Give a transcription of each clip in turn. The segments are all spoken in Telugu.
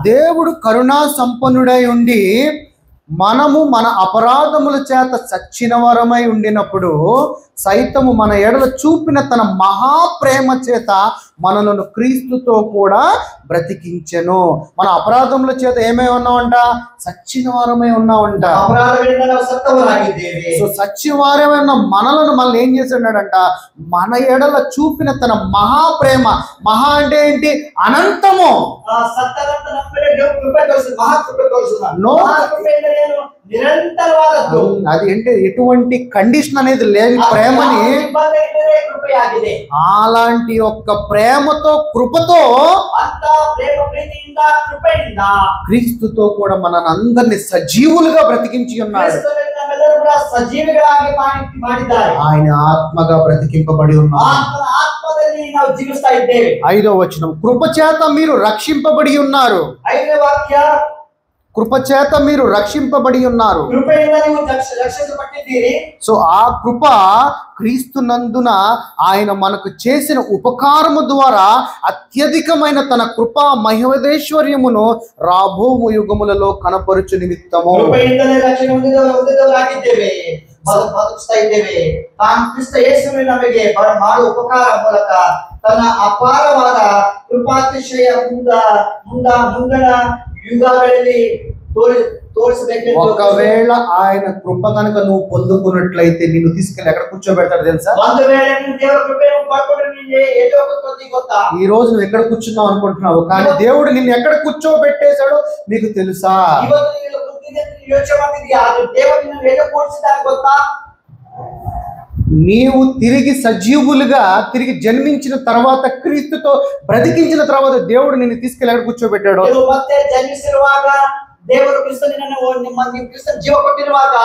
దేవుడు కరుణా సంపన్నుడై ఉండి మనము మన అపరాధముల చేత చచ్చిన వారమై ఉండినప్పుడు సైతము మన ఎడల చూపిన తన మహాప్రేమ చేత మనలను క్రీస్తుతో కూడా బ్రతికించెను. మన అపరాధముల చేత ఏమై ఉన్నామంట? చచ్చిన వారమై ఉన్నామంట. సో చచ్చిన వారమైన మనల్ని ఏం చేస్తున్నాడంట? మన ఎడల చూపిన తన మహాప్రేమ. మహా అంటే ఏంటి? అనంతము. అది ఏంటి? ఎటువంటి కండిషన్ అనేది లేని ప్రేమని, అలాంటి ఒక్క ప్రేమతో కృపతో క్రీస్తుతో కూడా మనల్ని అందరినీ సజీవులుగా బ్రతికించి ఉన్నాడు. ఆయన ఆత్మగా బ్రతికింపబడి ఉన్నారు. 5వ వచనం, కృపచేత మీరు రక్షింపబడి ఉన్నారు. కృపచేత మీరు రక్షింపబడి ఉన్నారు. సో ఆ కృప క్రీస్తునందున ఆయన మనకు చేసిన ఉపకారము ద్వారా అత్యధికమైన తన కృపా మహిమదేశ్వర్యమును రాబో యుగములలో కనపరుచు నిమిత్తము. ತನ್ನ ಅಪಾರವಾದ ಕೃಪಾತಿಶಯ ಮುಂದಣ ಯುಗಗಳಲ್ಲಿ ತೋರಿಸಬೇಕು. ఒకవేళ ఆయన కృప కనుక నువ్వు పొందుకున్నట్లయితే నిన్ను తీసుకెళ్ళి ఎక్కడ కూర్చోబెడతాడు తెలుసా? ఈ రోజు నువ్వు ఎక్కడ కూర్చున్నావు అనుకుంటున్నావు, కానీ దేవుడు నిన్ను ఎక్కడ కూర్చోబెట్టేశాడో మీకు తెలుసా? నీవు తిరిగి సజీవులుగా తిరిగి జన్మించిన తర్వాత క్రీస్తుతో బ్రతికించిన తర్వాత దేవుడు నిన్ను తీసుకెళ్ళి ఎక్కడ కూర్చోబెట్టాడు? దేవుడు క్రీస్తు జీవ కొట్టినవాక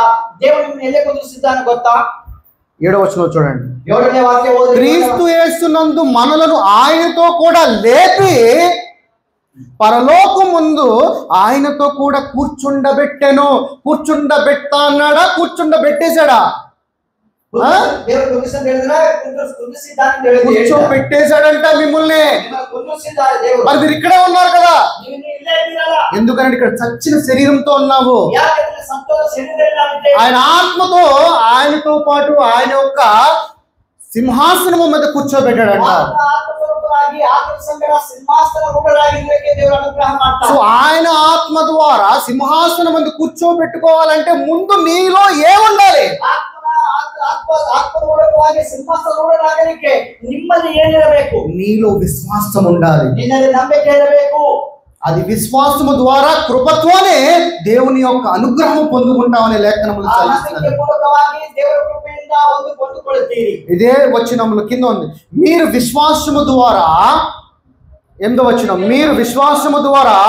దేవుడు ఎక్కడ కూర్చుంటాను గొత్తా? 7వ వచనం చూడండి. క్రీస్తు యేసునందు మనలను ఆయనతో కూడా లేపి పరలోకం ముందు ఆయనతో కూడా కూర్చుండబెట్టెను. కూర్చుండబెట్టా అన్నాడా? కూర్చుండబెట్టేశాడా? కూర్చోబెట్టేశాడంట మిమ్మల్ని. మరి మీరు ఇక్కడే ఉన్నారు కదా, ఎందుకంటే ఇక్కడ చచ్చిన శరీరంతో ఉన్నావు. ఆయన ఆత్మతో ఆయనతో పాటు ఆయన యొక్క సింహాసనము మీద కూర్చోబెట్టాడంట. సో ఆయన ఆత్మ ద్వారా సింహాసనం మీద కూర్చోబెట్టుకోవాలంటే ముందు నీలో ఏముండాలి? నీలో విశ్వాసం ఉండాలి. అది విశ్వాసము ద్వారా కృపతోనే దేవుని యొక్క అనుగ్రహం పొందుకుంటామని లేఖనములు చదివిస్తున్నారు. ఇదే వచనముల కింద ఉంది, మీరు విశ్వాసము ద్వారా. 8వ వచనం, మీరు విశ్వాసము ద్వారా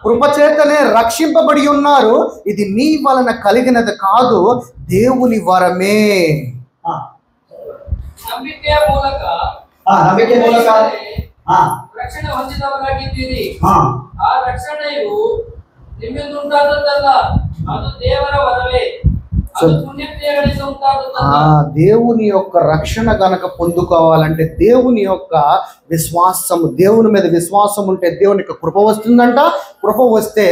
కృపచేతనే రక్షింపబడి ఉన్నారు. ఇది మీ వలన కలిగినది కాదు, దేవుని వరమే. ರಕ್ಷಣೆ ಹೊಂದಿದವರಾಗಿದ್ದೀರಿ. ಆ ರಕ್ಷಣೆಯು ನಿಮ್ಮಿಂದ ಉಂಟಾದದ್ದಲ್ಲ, ಅದು ದೇವರ ವರವೇ. దేవుని యొక్క రక్షణ గనక పొందుకోవాలంటే దేవుని యొక్క విశ్వాసము, దేవుని మీద విశ్వాసం ఉంటే దేవుని యొక్క కృప వస్తుందంట. కృప వస్తే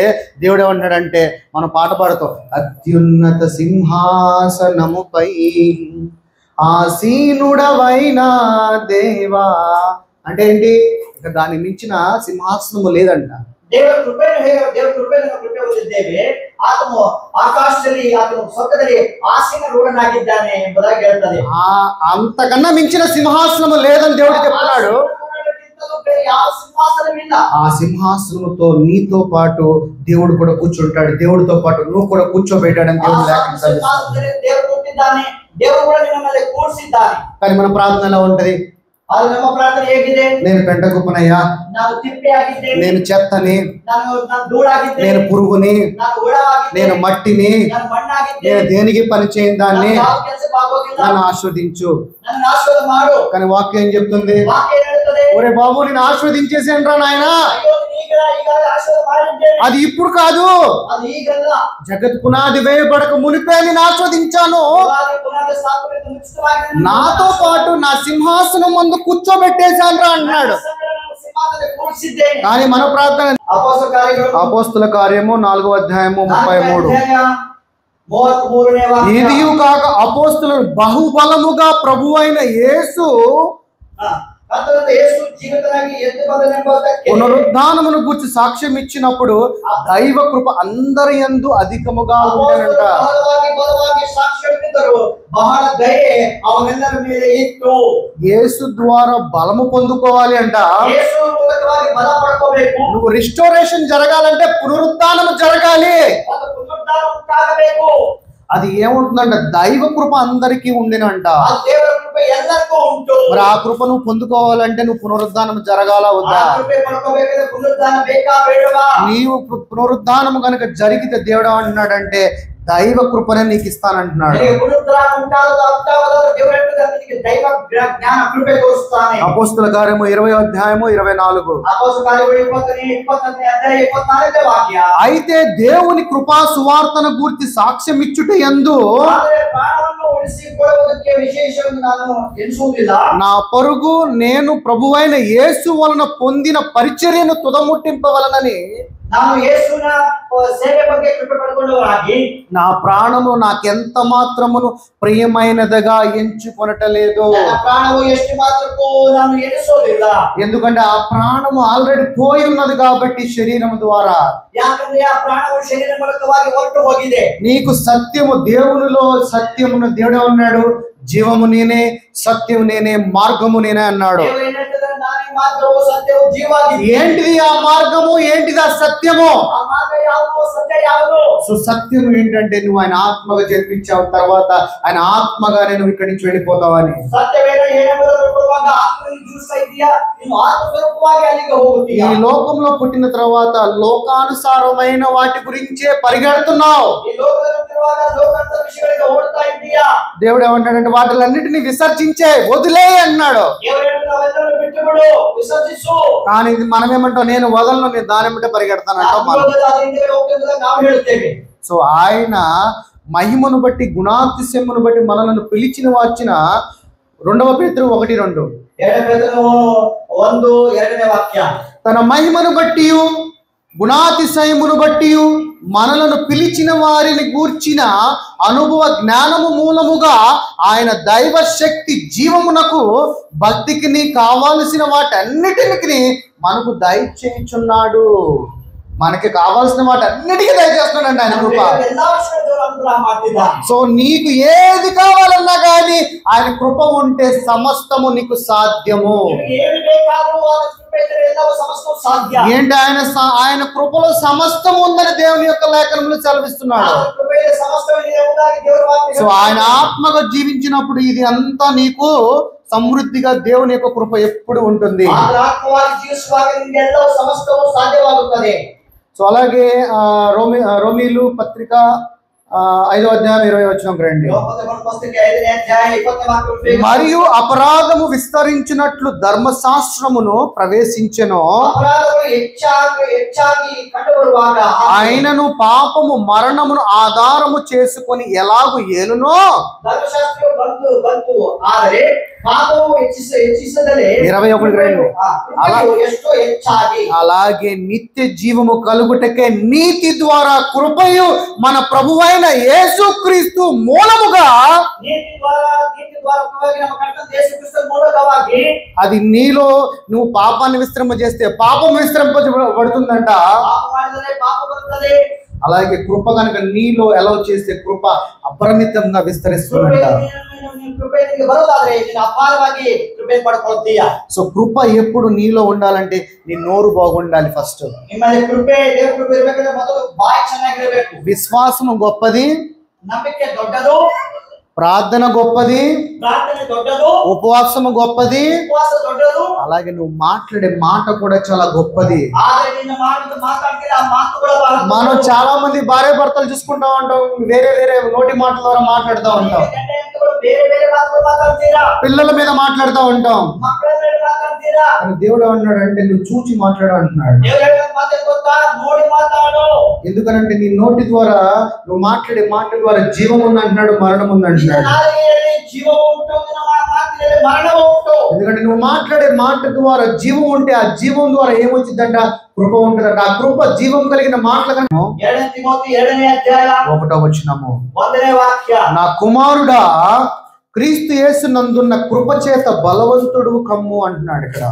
దేవుడు ఏమంటాడంటే, మనం పాట పాడుతాం, అత్యున్నత సింహాసనముపై ఆసీనుడవైన దేవా. అంటే ఏంటి? ఇక దాన్ని మించిన సింహాసనము లేదంట. ದೇವರ ಕೃಪೆ ಹೊಂದಿದ್ದೇವೆ. ಆತನು ಆಕಾಶದಲ್ಲಿ, ಆತನು ಸ್ವರ್ಗದಲ್ಲಿ ಆಸೀನರೂಢನಾಗಿದ್ದಾನೆ ಎಂಬುದಾಗಿ ಹೇಳ್ತದೆ. అంతకన్నా మించిన సింహాసనము లేదని దేవుడు చెప్తున్నాడు. ఆ సింహాసనముతో నీతో పాటు దేవుడు కూడా కూర్చుంటాడు. దేవుడితో పాటు నువ్వు కూడా కూర్చోబెట్టాడని దేవుడు లేఖనం. కానీ మన ప్రార్థన ఎలా ఉంటది? నేను పెంట కుప్పనయ్యా, నేను చెత్తని, నేను పురుగుని, నేను మట్టిని, నేను దేనికి పని చేయని దాన్ని, నన్ను ఆస్వాదించు. కానీ వాక్యం ఏం చెప్తుంది? ఒరే బాబు, నేను ఆస్వాదించేసాను రా నాయన, అది ఇప్పుడు కాదు, జగత్ పునాది వేయబడక మునిపే నేను ఆస్వాదించాను. నాతో పాటు నా సింహాసనం ముందు కూర్చోబెట్టేశాను రా అన్నాడు. కానీ మన ప్రార్థన అపోస్తుల కార్యము 4వ అధ్యాయము 33. ఇదియు కాక అపోస్తులు బహుబలముగా ప్రభువైన యేసు పునరుద్ధానమును గూర్చి సాక్ష్యం ఇచ్చినప్పుడు దైవ కృప అందరి యందు అధికముగా ఉండేనంట. యేసు ద్వారా బలము పొందుకోవాలి అంట. నువ్వు రిస్టోరేషన్ జరగాలంటే పునరుద్ధానము జరగాలి. అది ఏముంటుందంట, దైవ కృప అందరికీ ఉండినంట. మరి ఆ కృప నువ్వు పొందుకోవాలంటే నువ్వు పునరుద్ధానం జరగాల వద్దా? నీవు పునరుద్ధానము కనుక జరిగితే దేవుడు అంటున్నాడంటే దైవ కృపనే నీకు ఇస్తానంటున్నాడు. అపోస్తుల కార్యము 20వ అధ్యాయము 24. అయితే దేవుని కృపా సువార్తను గూర్చి సాక్ష్యం ఇచ్చుట యందు నా పరుగు నేను ప్రభువైన యేసు వలన పొందిన పరిచర్యను తుదముట్టింపవలనని నా ప్రాణము నాకెంత మాత్రమును ప్రియమైనదిగా ఎంచుకొనటలేదు. ఎందుకంటే ఆ ప్రాణము ఆల్రెడీ పోయి ఉన్నది కాబట్టి శరీరం ద్వారా. నీకు సత్యము దేవునిలో సత్యమును దేవుడే ఉన్నాడు. జీవము నేనే, సత్యము నేనే, మార్గము నేనే అన్నాడు. ఏంటిది ఆ మార్గము, ఏంటిది ఆ సత్యము? సో సత్యము ఏంటంటే నువ్వు ఆయన ఆత్మగా జన్మించావు, తర్వాత ఆయన ఆత్మగానే నువ్వు ఇక్కడి నుంచి వెళ్ళిపోతావని. ఈ లోకంలో పుట్టిన తర్వాత లోకానుసారమైన వాటి గురించే పరిగెడుతున్నావు. దేవుడు ఏమంటాడంటే వాటిలన్నిటిని విసర్జించే, వదిలే అన్నాడు. కానీ మనం ఏమంటాం, నేను వదలను, నేను దాని బట్టే పరిగెడతానంటాం మనం. సో ఆయన మహిమను బట్టి గుణాతిశయమును బట్టి మనలను పిలిచిన వచ్చిన 2వ పేతురు 1:2 తన మహిమను బట్టి గుణాతిశయమును బట్టి మనలను పిలిచిన వారిని గూర్చిన అనుభవ జ్ఞానము మూలముగా ఆయన దైవ శక్తి జీవమునకు భక్తికి కావాల్సిన వాటన్నిటికి మనకు దయచేయుచున్నాడు. మనకి కావాల్సిన వాటన్నిటికీ దయచేస్తున్నాడు ఆయన కృప. సో నీకు ఏది కావాలన్నా కానీ ఆయన కృప ఉంటే సమస్తము నీకు సాధ్యము. ఏంటి ఆయన కృపలో సమస్తం ఉందని దేవుని యొక్క లేఖనములు సెలవిస్తున్నాడు. సో ఆయన ఆత్మగా జీవించినప్పుడు ఇది అంతా నీకు సమృద్ధిగా దేవుని యొక్క కృప ఎప్పుడు ఉంటుంది. సో అలాగే రోమీలు పత్రిక 5వ అధ్యాయం 20వ వచనం రండి. మరియు అపరాధము విస్తరించినట్లు ధర్మశాస్త్రమును ప్రవేశించెను, ఆయనను పాపము మరణమును ఆధారము చేసుకొని ఎలాగు ఏలునో 21 అలాగే నిత్య జీవము కలుగుటకే నీతి ద్వారా కృపయు మన ప్రభువైన యేసుక్రీస్తు మూలముగా అది నీలో నువ్వు పాపాన్ని విశ్రమ చేస్తే పాపం విశ్రమింపబడుతుందంట. అలాగే కృప కనుక నీలో ఎలా చేస్తే కృప అపరిమితంగా విస్తరిస్తుందంట. సో కృప ఎప్పుడు నీలో ఉండాలంటే నీ నోరు బాగుండాలి. ఫస్ట్ విశ్వాసము గొప్పది, ప్రార్థన గొప్పది, ఉపవాసము గొప్పది, అలాగే నువ్వు మాట్లాడే మాట కూడా చాలా గొప్పది. మనం చాలా మంది భార్య భర్తలు చూసుకుంటా ఉంటాం, వేరే వేరే నోటి మాటల ద్వారా మాట్లాడుతూ ఉంటాం, పిల్లల మీద మాట్లాడుతూ ఉంటాం. దేవుడు అన్నాడు అంటే నువ్వు చూచి మాట్లాడు అంటున్నాడు. ಮಾತೇನು ಗೊತ್ತಾ? ನೋಡಿ ಮಾತಾಡು. ఎందుకనంటే నీ నోటి ద్వారా నువ్వు మాట్లాడే మాట ద్వారా జీవం ఉంది అంటున్నాడు, మరణం ఉంది ನಿನ್ನ అంటున్నాడు. ನಾಲಿಗೆಯಲ್ಲಿ ಜೀವವು ಉಂಟು, ನಿನ್ನ ಮಾತಿನಲ್ಲಿ ಮರಣವು ಉಂಟು. ఎందుకంటే నువ్వు మాట్లాడే మాట ద్వారా జీవం ఉంటే ఆ జీవం ద్వారా ఏమొచ్చిందంట? కృప ఉంటుందంట. ఆ కృప జీవం కలిగిన మాటలు 2 తిమోతి 2ನೇ అధ్యాయ 1వ వచనము, 1ನೇ వాక్య. నా కుమారుడా క్రీస్తు యేసు నందున్న కృప చేత బలవంతుడు కమ్ము అంటున్నాడు. ఇక్కడ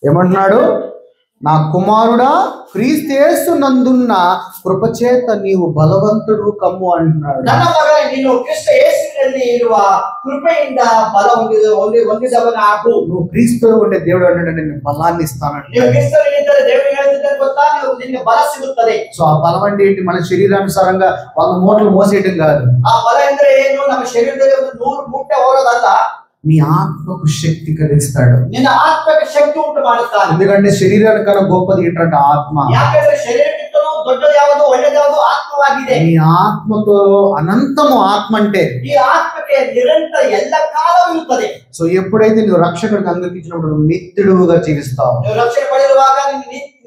ఏమంటున్నాడు? నా కుమారుడా క్రీస్తు యేసు నందున్న కృప చేత నీవు బలవంతుడు కమ్ము అంటున్నాడు. ನನ್ನ ಮಗನೇ, ನೀನು ಕ್ರಿಸ್ತ ಯೇಸುವಿನಲ್ಲಿ ಇರುವ ಕೃಪೆಯಿಂದ ಬಲ ಹೊಂದಿದವನಾಗು. నువ్వు క్రీస్తులో ఉండే దేవుడు అంటే నేను బలాన్ని ఇస్తానంట. ನೀವು ಕ್ರಿಸ್ತನಲ್ಲಿದ್ದರೆ దేవుడు ಹೇಳ್ತಿದ್ದಾನೆ ಗೊತ್ತಾ? ನಿನಗೆ ಬಲ ಸಿಗುತ್ತದೆ. సో ఆ బలం అంటే ఏంటి? మన శరీరానుసారంగా 100 మూటలు మోసేయటం కాదు. ಆ ಬಲ ಅಂದ್ರೆ ಏನು? ನಮ್ಮ ಶರೀರದಲ್ಲಿ 100 ಮೂಟೆ ಹೊರೋದಲ್ಲ. నీ ఆత్మకు శక్తి కలిగిస్తాడు. ನಿನ್ನ ಆತ್ಮಕ್ಕೆ ಶಕ್ತಿ ಉಂಟು ಮಾಡುತ್ತಾನೆ. ఎందుకంటే శరీరానికన్నా గొప్పది ఏంటంటే ఆత్మ. ಯಾಕಂದ್ರೆ ಶರೀರಕ್ಕಿಂತಲೂ ದೊಡ್ಡದು ಯಾವುದು, ಒಳ್ಳೆಯದು ಯಾವುದು? ಆತ್ಮವಾಗಿದೆ. నీ ఆత్మతో అనంతము ఆత్మ అంటే ಈ ಆತ್ಮಕ್ಕೆ ನಿರಂತರ ಎಲ್ಲ ಕಾಲವೂ ಇರುತ್ತದೆ. సో ఎప్పుడైతే నువ్వు రక్షకుడికి అంగీకరించినప్పుడు నువ్వు నిత్యుడుగా జీవిస్తావు. ನೀವು ರಕ್ಷಣೆ ಪಡೆಯುವಾಗ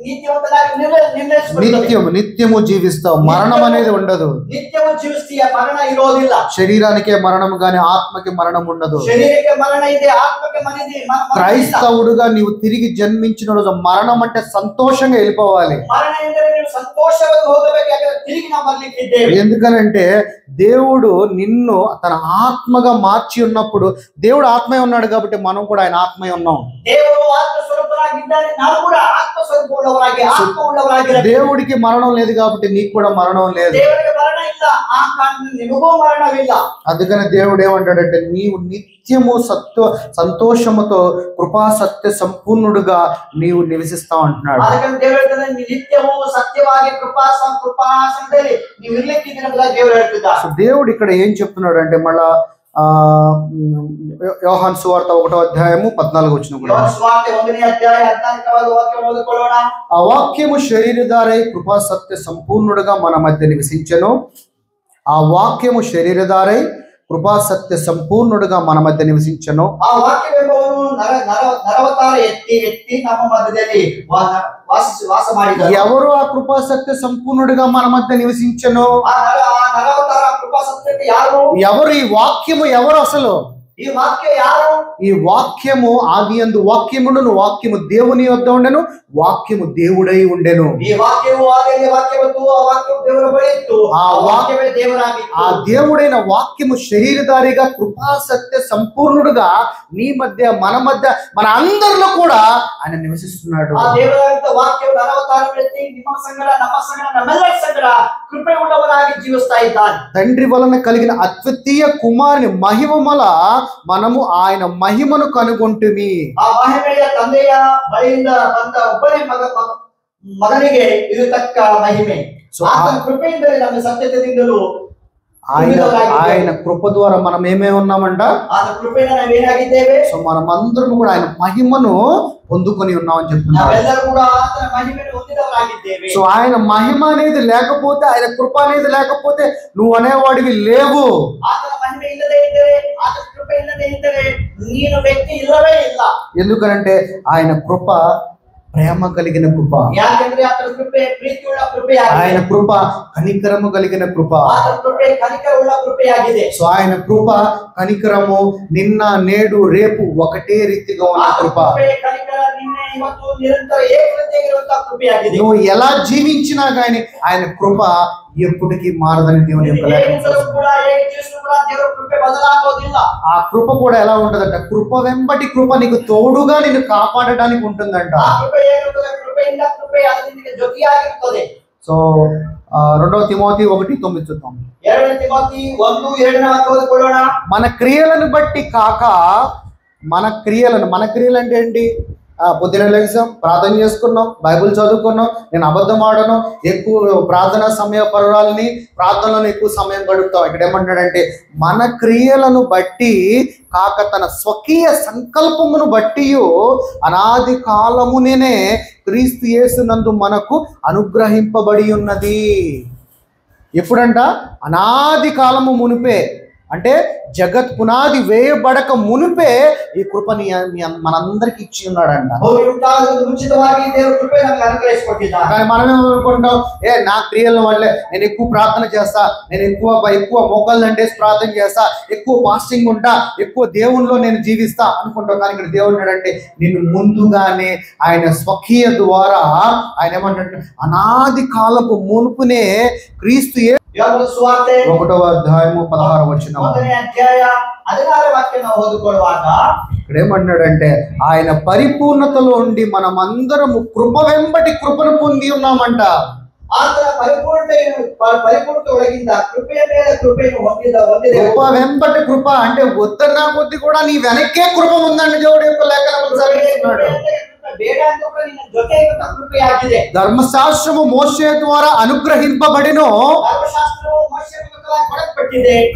ನೀತಿವಂತನಾಗಿ ನಿರ್ಣಯಿಸಲ್ಪಡುತ್ತದೆ. నిత్యము జీవిస్తావు. మరణం అనేది ఉండదు. ನಿತ್ಯವೂ ಜೀವಿಸ್ತೀಯ, ಮರಣ ಇರೋದಿಲ್ಲ. శరీరానికే మరణం గాని ఆత్మకి మరణం ఉండదు. ಶರೀರಕ್ಕೆ ಮರಣ ಇದೆ, ಆತ್ಮಕ್ಕೆ ಮರಣ ಇದೆ. క్రైస్తవుడుగా నీవు తిరిగి జన్మించిన రోజు మరణం అంటే సంతోషంగా వెళ్ళిపోవాలి. ಮರಣ ಎಂದರೆ ನೀವು ಸಂತೋಷವಾಗಿ ಹೋಗಬೇಕು, ಯಾಕಂದ್ರೆ ತಿರುಗಿ ನಾವು ಬರ್ಲಿಕ್ಕಿದ್ದೇವೆ. ఎందుకనంటే దేవుడు నిన్ను తన ఆత్మగా మార్చి ఉన్నప్పుడు, దేవుడు ఆత్మే ఉన్నాడు కాబట్టి మనం కూడా ఆయన ఆత్మే ఉన్నాం. ದೇವರು ಆತ್ಮ ಸ್ವರೂಪರಾಗಿದ್ದಾನೆ, ನಾವು ಕೂಡ ಆತ್ಮ ಸ್ವರೂಪವುಳ್ಳವರಾಗಿ ಆತ್ಮ ಉಳ್ಳವರಾಗಿರಬೇಕು. దేవుడికి మరణం లేదు కాబట్టి నీకు కూడా మరణం లేదు. ದೇವರಿಗೆ ಮರಣ ಇಲ್ಲ, ಆ ಕಾರಣದಿಂದ ನಿಮಗೂ ಮರಣವಿಲ್ಲ. అందుకని దేవుడు ఏమంటాడంటే నీవు నిత్యము సంతోషముతో కృపా సత్య సంపూర్ణుడుగా నీవు నివసిస్తావు అంటున్నాడు. ಅದಕ್ಕೆ ದೇವರು ಹೇಳ್ತಾನೆ, ನಿತ್ಯವೂ ಸತ್ಯವಾಗಿ ಕೃಪಾಸನದಲ್ಲಿ ನೀವು ಇರ್ಲಿಕ್ಕಿದ್ದೀರ ಅಂತ ದೇವರು ಹೇಳ್ತಿದ್ದಾರೆ. దేవుడు ఇక్కడ ఏం చెప్తున్నాడు అంటే మళ్ళా యోహాను సువార్త 1వ అధ్యాయము 14వ వచనం కూడా, ಯೋಹಾನ ಸುವಾರ್ತೆ 1ನೇ ಅಧ್ಯಾಯ 14వ ವಾಕ್ಯ ಓದಿಕೊಳ್ಳೋಣ. ఆ వాక్యము శరీరధారై కృపా సత్య సంపూర్ణుడుగా మన మధ్య నివసించెను. ఆ వాక్యము శరీరధారై కృపా సత్య సంపూర్ణుడుగా మన మధ్య నివసించెను. ಆ ವಾಕ್ಯವೆಂಬವನು ನರವತಾರ ಎತ್ತಿ ನಮ್ಮ ಮಧ್ಯದಲ್ಲಿ ವಾಸ ಮಾಡಿದನು. ఎవరు ఆ కృపా సత్య సంపూర్ణుడిగా మన మధ్య నివసించెను? ಆ ನರವತಾರ ಕೃಪಾ ಸತ್ಯತೆ ಯಾರು? ఎవరు ఈ వాక్యము? ఎవరు అసలు ఈ వాక్య ಯಾರು? ఈ వాక్యము ఆదియందు వాక్యమును, వాక్యము దేవుని వద్ద ఉండెను, వాక్యము దేవుడై ఉండెను. ಈ ವಾಕ್ಯವು ಆದಿಯಲ್ಲಿ ವಾಕ್ಯವಿತ್ತು, ಆ ವಾಕ್ಯವು ದೇವರ ಬಳಿ ಇತ್ತು, ಆ ವಾಕ್ಯವೇ ದೇವರಾಗಿತ್ತು. ఆ దేవుడైన వాక్యము శరీరధారిగా కృపా సత్య సంపూర్ణుడుగా నీ మధ్య, మన మధ్య, మన అందరిలో కూడా ఆయన నివసిస్తున్నాడు. ఆ ದೇವರಾಗಿದ್ದ ವಾಕ್ಯವು ನರವತಾರವೆತ್ತಿ ನಿಮ್ಮ ಸಂಗಡ, ನಮ್ಮ ಸಂಗಡ, ನಮ್ಮೆಲ್ಲರ ಸಂಗಡ ಕೃಪೆ ಉಳ್ಳವರಾಗಿ ಜೀವಿಸ್ತಾ ಇದ್ದಾನೆ. తండ్రి వలన కలిగిన అద్వితీయ కుమారుని మహిమ వల్ల మనము ఆయన మహిమను కనుగొంటిమి. ಆ ಮಹಿಮೆಯ ತಂದೆಯ ಬಳಿಯಿಂದ ಬಂದ ಒಬ್ಬನೇ ಮಗನಿಗೆ ಇದು ತಕ್ಕ ಮಹಿಮೆ. ಆತನ ಕೃಪೆಯಿಂದಲೇ ನಮ್ಮ ಸತ್ಯದಿಂದಲೂ ఆయన కృప ద్వారా మనం ఏమే ఉన్నామంట? ఆతన కృపೆಯಿಂದ ನಾವೇನಾಗಿದ್ದೇವೆ? సో మనమందరం కూడా ఆయన మహిమను పొందుకొని ఉన్నామని చెప్తున్నారు. ನಾವೆಲ್ಲರೂ ಕೂಡ ಆತನ ಮಹಿಮೆಯನ್ನು ಹೊಂದಿದವರಾಗಿದ್ದೇವೆ. సో ఆయన మహిమ అనేది లేకపోతే, ఆయన కృప అనేది లేకపోతే నువ్వు అనేవాడివి లేవు. ಆತನ ಮಹಿಮೆ ಇಲ್ಲದೆ ಇದ್ದರೆ, ಆತನ ಕೃಪೆ ಇಲ್ಲದೆ ಇದ್ದರೆ ನೀನು ವ್ಯಕ್ತಿ ಇಲ್ಲವೇ ಇಲ್ಲ. ఎందుకంటే ఆయన కృప ప్రేమ కలిగిన కృప. ಯಾಕಂದ್ರೆ ಆತನ ಕೃಪೆ ಪ್ರೀತಿಯುಳ್ಳ ಕೃಪೆಯಾಗಿದೆ. ఆయన కృప కనికరము కలిగిన కృప. ಆತನ ಕೃಪೆ ಕನಿಕರವುಳ್ಳ ಕೃಪೆಯಾಗಿದೆ. సో ఆయన కృప కనికరము నిన్న నేడు రేపు ఒకటే రీతిగా ఉన్న కృప. కనికర నిన్ನೆ ಇವತ್ತು నిరంతర ఏకరీతిಯಾಗಿರುವಂತಹ కృపೆಯಾಗಿದೆ. నువ్వు ఎలా జీవించినా కానీ ఆయన కృప ఎప్పటికీ మారదని దేవుని యొక్క లేఖనం. ఆ కృప కూడా ఎలా ఉంటదంట? కృప వెంబటి కృప నీకు తోడుగా నిన్ను కాపాడడానికి ఉంటుందంట. సో 2వ తిమోతి 1:9 చూద్దాం. మన క్రియలను బట్టి కాక, మన క్రియలు అంటే ఏంటి? పొద్దున లేచాం, ప్రార్థన చేసుకున్నాం, బైబిల్ చదువుకున్నాం, నేను అబద్ధం ఆడను, ఎక్కువ ప్రార్థన సమయ పరురాలని ప్రార్థనలో ఎక్కువ సమయం గడుపుతాం. ఇక్కడ ఏమంటాడంటే మన క్రియలను బట్టి కాక తన స్వకీయ సంకల్పమును బట్టి అనాది కాలమునే క్రీస్తు యేసునందు మనకు అనుగ్రహింపబడి ఉన్నది. ఎప్పుడంట? అనాది కాలము మునిపే అంటే జగత్ పునాది వేయబడక మునిపే ఈ కృపని మనందరికి ఇచ్చి ఉన్నాడంట. కానీ మనం ఏమనుకుంటాం, నా క్రియల వల్లే నేను ఎక్కువ ప్రార్థన చేస్తా, నేను ఎక్కువ మోకాళ్ళు అంటేసి ప్రార్థన చేస్తా, ఎక్కువ ఫాస్టింగ్ ఉంటా, ఎక్కువ దేవునిలో నేను జీవిస్తా అనుకుంటాం. కానీ ఇక్కడ దేవుడు అంటే నిన్ను ముందుగానే ఆయన స్వకీయ ద్వారా ఆయన ఏమంటాడు, అనాది కాలపు మునుపునే క్రీస్తు 1వ అధ్యాయము 16వ వచనం ఇక్కడ ఏమన్నాడంటే, ఆయన పరిపూర్ణతలో ఉండి మనమందరము కృప వెంబటి కృపను పొంది ఉన్నామంట. కృప వెంబటి కృప అంటే వద్దన్నా కొద్ది కూడా నీ వెనక్కే కృప ఉందండి. దేవుడు యొక్క లేఖనం చదివిస్తున్నాడు. ధర్మశాస్త్రము మోషే ద్వారా అనుగ్రహింపబడిను,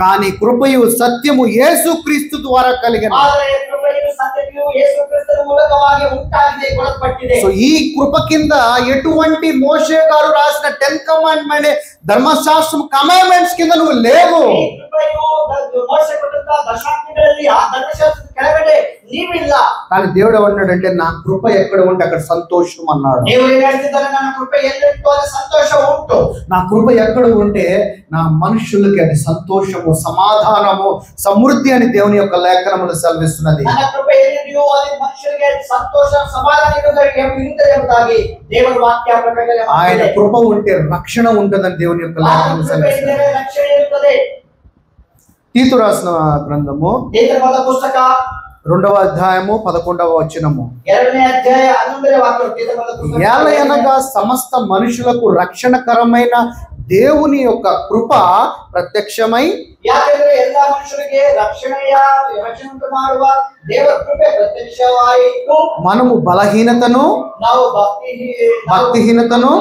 కానీ కృపయు సత్యము యేసుక్రీస్తు ద్వారా కలిగిన. సో ఈ కృప కింద ఎటువంటి మోషే గారు రాసిన 10 కమాండ్మెంట్ ధర్మశాస్త్రం కమాండ్మెంట్స్ కింద నువ్వు లేవు. కానీ దేవుడు ఏమన్నాడంటే, నా కృప ఎక్కడ ఉంటే అక్కడ సంతోషం అన్నాడు. నా కృప ఎక్కడ ఉంటే నా మనుషులకి అది సంతోషము, సమాధానము, సమృద్ధి అని దేవుని యొక్క లేఖనములు సెలవిస్తున్నది. ఆయన కృప ఉంటే రక్షణ ఉంటుందని దేవుని యొక్క లేఖనములు సెలవిస్తున్నది. తీతు రాసిన గ్రంథము 2వ అధ్యాయము 11వ వచనము, ఏలయనగా సమస్త మనుషులకు రక్షణకరమైన దేవుని యొక్క కృప ప్రత్యక్షమై ಎಲ್ಲಾ ಮನುಷ್ಯರಿಗೆ ರಕ್ಷಣೆಯ ರಕ್ಷಣೆ ಮಾಡುವ ದೇವರ ಕೃಪೆ ಪ್ರತ್ಯಕ್ಷವಾಯಿತು. మనము బలహీనతను, భక్తిహీనతను,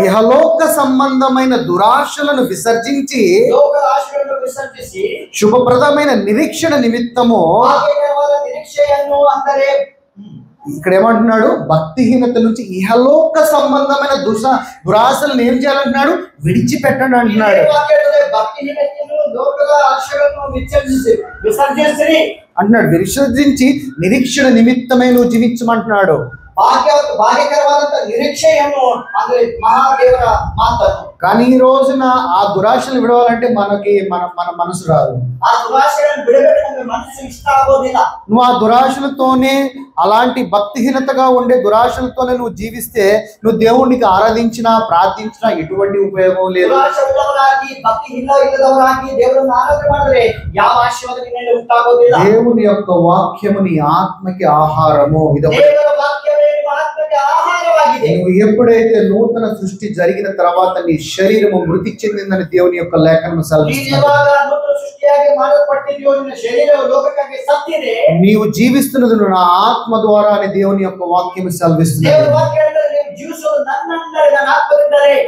ఇహలోక సంబంధమైన దురాశలను విసర్జించి శుభప్రదమైన నిరీక్షణ నిమిత్తము, నిరీక్షను ಅಂದರೆ ఇక్కడ ఏమంటున్నాడు, భక్తిహీనత నుంచి ఇహలోక సంబంధమైన దురాశలను ఏం చేయాలంటున్నాడు, విడిచిపెట్టండి అంటున్నాడు. అంటున్నాడు విసర్జించి నిరీక్షణ నిమిత్తమే నువ్వు జీవించమంటున్నాడు. భాగ్యకరవాదంత నిరీక్షను ಅಂದ್ರೆ మహాదేవర మాటను. కానీ ఈ రోజున ఆ దురాశలు విడవాలంటే మన మనసు రాదు. ఆ దురాశలను విడబెట్టడానికి మనసు ఇష్ట ఆಗೋದಿಲ್ಲ. నువ్వు ఆ దురాశలతోనే, అలాంటి భక్తిహీనతగా ఉండే దురాశలతోనే నువ్వు జీవిస్తే నువ్వు దేవునికి ఆరాధించినా ప్రార్థించినా ఎటువంటి ఉపయోగం లేదు. దేవుని యొక్క వాక్యము నీ ఆత్మకి ఆహారము. నువ్వు ఎప్పుడైతే నూతన సృష్టి జరిగిన తర్వాత నీ శరీరము మృతి చెందిందని దేవుని యొక్క లేఖనం సెలవిస్తుంది. నీవు జీవిస్తున్నది నా ఆత్మ ద్వారా అని దేవుని యొక్క వాక్యం సెలవిస్తుంది.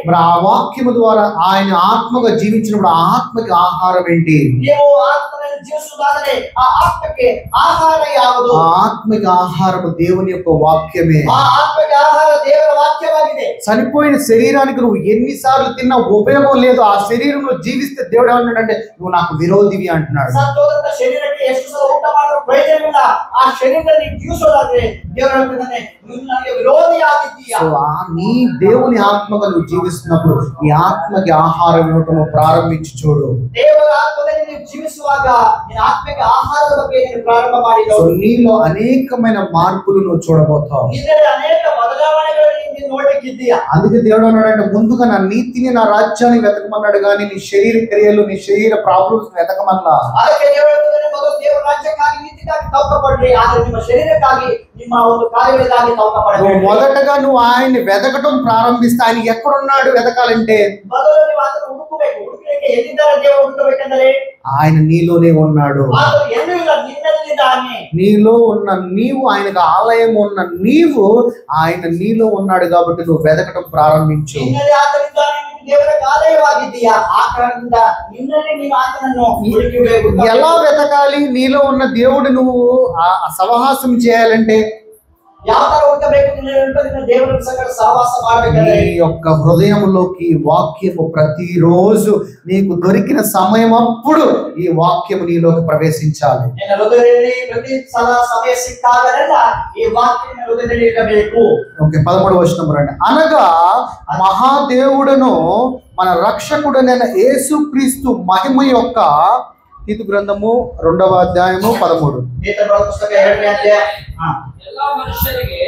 మరి ఆ వాక్యము ద్వారా ఆయన ఆత్మగా జీవించినప్పుడు ఆ ఆత్మకి ఆహారం ఏంటి? ఆత్మకి ఆహారము దేవుని యొక్క వాక్యమే. చనిపోయిన శరీరానికి నువ్వు ఎన్నిసార్లు తిన్నా ఉపయోగం లేదు. ఆ శరీరంలో జీవిస్తే దేవుడు ఏమన్నాడంటే నువ్వు నాకు విరోధివి అంటున్నాడు. నీ దేవుని ఆత్మగా నువ్వు జీవిస్తున్నప్పుడు ఈ ఆత్మకి ఆహారం ఇవ్వటం ప్రారంభించి చూడు. నీలో అనేకమైన మార్పులు నువ్వు చూడబోతావు. అందుకే దేవుడు అన్నాడంటే ముందుగా నా నీతిని, నా రాజ్యాన్ని వెతకమన్నాడు, కానీ నీ శరీర క్రియలు, నీ శరీర ప్రాబ్లమ్స్ వెతకమన్నా. మొదటగా నువ్వు ఆయన్ని వెతకటం ప్రారంభిస్తే ఆయన ఎక్కడున్నాడు వెతకాలంటే ఆయన నీలోనే ఉన్నాడు. నీలో ఉన్న నీవు ఆయనకు ఆలయం ఉన్న నీవు ఆయన నీలో ఉన్నాడు కాబట్టి నువ్వు వెతకటం ప్రారంభించు. ఎలా వెతకాలి? నీలో ఉన్న దేవుడు నువ్వు సహవాసం చేయాలంటే ಯಾವ ತರ ಹುಡುಕಬೇಕು ನಿನ್ನ ದೇವರ ಸಂಗಡ ಸಹವಾಸ ಮಾಡಬೇಕಾದ್ರೆ నీ యొక్క హృదయంలోకి ఈ వాక్యము ప్రతిరోజు నీకు దొరికిన సమయం అప్పుడు ఈ వాక్యము నీలోకి ప్రవేశించాలి. ನಿನ್ನ ಹೃದಯದಲ್ಲಿ ಪ್ರತಿ ಸಲ ಸಮಯ ಸಿಕ್ಕಾಗಲೆಲ್ಲ ಈ ವಾಕ್ಯ ನಿನ್ನ ಹೃದಯದಲ್ಲಿ ಇರಬೇಕು. ఓకే, 13వ వచనం రండి. అనగా మహాదేవుడను మన రక్షకుడనైన యేసుక్రీస్తు మహిమ యొక్క తీతు గ్రంథము 2వ అధ్యాయము 13. ನೀತಿಗಳ ಪುಸ್ತಕ 2ನೇ ಅಧ್ಯಾಯ. ಎಲ್ಲಾ ಮನುಷ್ಯರಿಗೆ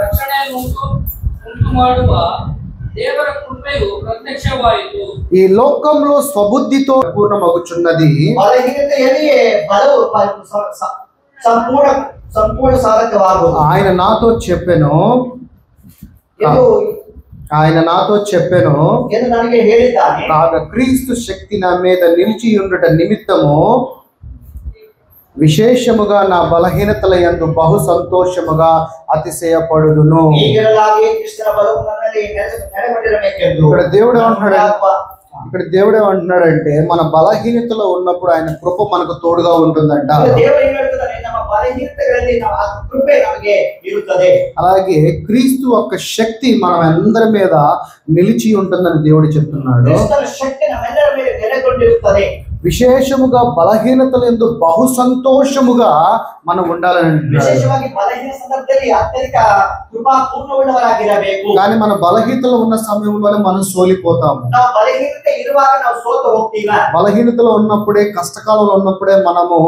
ರಕ್ಷಣೆಯನ್ನು ಉಂಟು ಮಾಡುವ ದೇವರ ಕೃಪೆಯು ಪ್ರತ್ಯಕ್ಷವಾಯಿತು. ఈ లోకంలో స్వబుద్ధితో పూర్ణమగుచున్నది, ಬಲಹೀನತೆಯಲ್ಲಿಯೇ ಬಲವು ಸಂಪೂರ್ಣ ಸಾಧಕವಾಗುವುದು. ఆయన నాతో చెప్పెను ಎಂದು ನನಗೆ ಹೇಳಿದ್ದಾನೆ. కాగా క్రీస్తు శక్తి నా మీద నిలిచి ఉండుట నిమిత్తము విశేషముగా నా బలహీనతల యందు బహు సంతోషముగా అతిశయపడుదును. ಈಗಿರಲಾಗಿ ಕ್ರಿಸ್ತನ ಬಲವು ನನ್ನಲ್ಲಿ ನೆಲೆಗೊಂಡಿರಬೇಕೆಂದು. ఇక్కడ దేవుడు ఏమంటున్నాడంటే మన బలహీనతలో ఉన్నప్పుడు ఆయన కృప మనకు తోడుగా ఉంటుందంట. దేవుడు ఏం ಹೇಳ್ತಾನೆ, ನಮ್ಮ ಬಲಹೀನತೆಗಳಲ್ಲಿ ಆ ಕೃಪೆ ನಮಗೆ ಇರುತ್ತದೆ. అలాగే క్రీస్తు యొక్క శక్తి మనం అందరి మీద నిలిచి ఉంటుందని దేవుడు చెప్తున్నాడు. క్రీస్తుల శక్తి నమ్మెల్లరి మీద నెలకొండిరుತ್ತದೆ. విశేషముగా బలహీనతల యందు బహు సంతోషముగా మనం ఉండాలని అంటున్నాడు. విశేషವಾಗಿ బలహీన సందర్భದಲ್ಲಿ అత్యధిక కృపాపూర్ణులవರಾಗಿರಬೇಕು. కానీ మన బలహీనతలో ఉన్న సమయంలోనే మనం సోలిపోతాము. ನಾವು బలహీనತೆ ಇರುವಾಗ ನಾವು ಸೋತು ಹೋಗ್ತೀವಿ. బలహీనతలో ఉన్నప్పుడే, కష్టకాలంలో ఉన్నప్పుడే మనము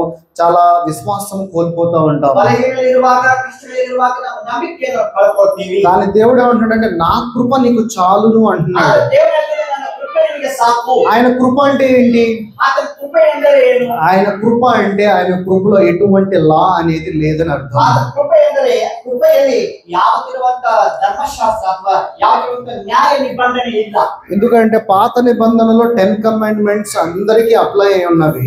చాలా విశ్వాసం కోల్పోతూ ఉంటాము. బలహీనలిರುವಾಗ, కష్టలిರುವಾಗ ನಾವು ನಂಬಿಕೆಯನ್ನು ಕಳ್ಕೊಳ್ತೀವಿ. కానీ దేవుడు ఏమంటున్నాడంటే నా కృప నీకు చాలును అంటున్నాడు. దేవుడు ಹೇಳ್ತಾನೆ, ನನ್ನ కృపೆ ನಿನಗೆ ಸಾಕು. ఆయన కృప అంటే ఏంటి? ಆತನ ಕೃಪೆ ಎಂದರೆ ಏನು? ఆయన కృప అంటే ఆయన కృపలో ఎటువంటి లా అనేది లేదని అర్థం. ಆತನ ಕೃಪೆ ಎಂದರೆ ಕೃಪೆಯಲ್ಲಿ ಯಾವತ್ತಿರುವಂತ ಧರ್ಮಶಾಸ್ತ್ರ ಅಥವಾ ಯಾವತ್ತಿರುವಂತ ನ್ಯಾಯ ನಿಬಂಧನೆ ಇಲ್ಲ. ఎందుకంటే పాత నిబంధనలో 10 కమాండ్మెంట్స్ అందరికీ అప్లై అయి ఉన్నవి.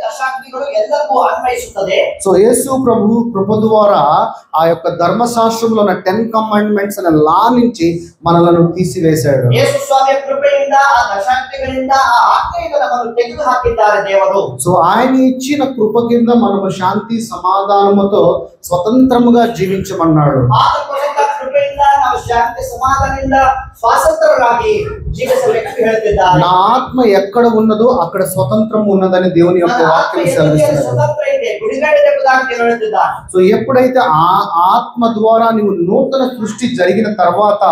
దశాజ్ఞలు ಎಲ್ಲರಿಗೂ ಅನ್ವಯಿಸುತ್ತದೆ. సో యేసు ప్రభు కృప ద్వారా ఆ యొక్క ధర్మశాస్త్రంలో ఉన్న 10 కమాండ్మెంట్స్ అనే లా నుంచి మనలను తీసివేశాడు. యేసు స్వామి కృపೆಯಿಂದ ಆ దశాజ్ఞಗಳಿಂದ ಆ ಆಜ್ಞೆಯಿಂದ ನಮ್ಮನ್ನು ತೆಗೆದು ಹಾಕಿದ್ದಾರೆ ದೇವರು. సో ఆయన ఇచ్చిన కృప కింద మనము శాంతి సమాధానముతో స్వతంత్రముగా జీవించమన్నాడు. ಆತನ ಕೊಟ್ಟ ಕೃಪೆಯಿಂದ ನಾವು ಶಾಂತಿ ಸಮಾಧಾನದಿಂದ స్వాతంత్రురాಗಿ జీవించಬೇಕು ಹೇಳ್ತಿದ್ದಾರೆ. నా ఆత్మ ఎక్కడ ఉన్నదో అక్కడ స్వతంత్రం ఉన్నదని దేవుని యొక్క వాక్యం సెలవిస్తుంది. స్వతంత్ర ಇದೆ, ಬಿಡುಗಡೆ ಎಂಬುದಾಗಿ ದೇವರು ಹೇಳ್ತಿದ್ದಾರೆ. సో ఎప్పుడైతే ఆ ఆత్మ ద్వారా నీవు నూతన సృష్టి జరిగిన తర్వాత,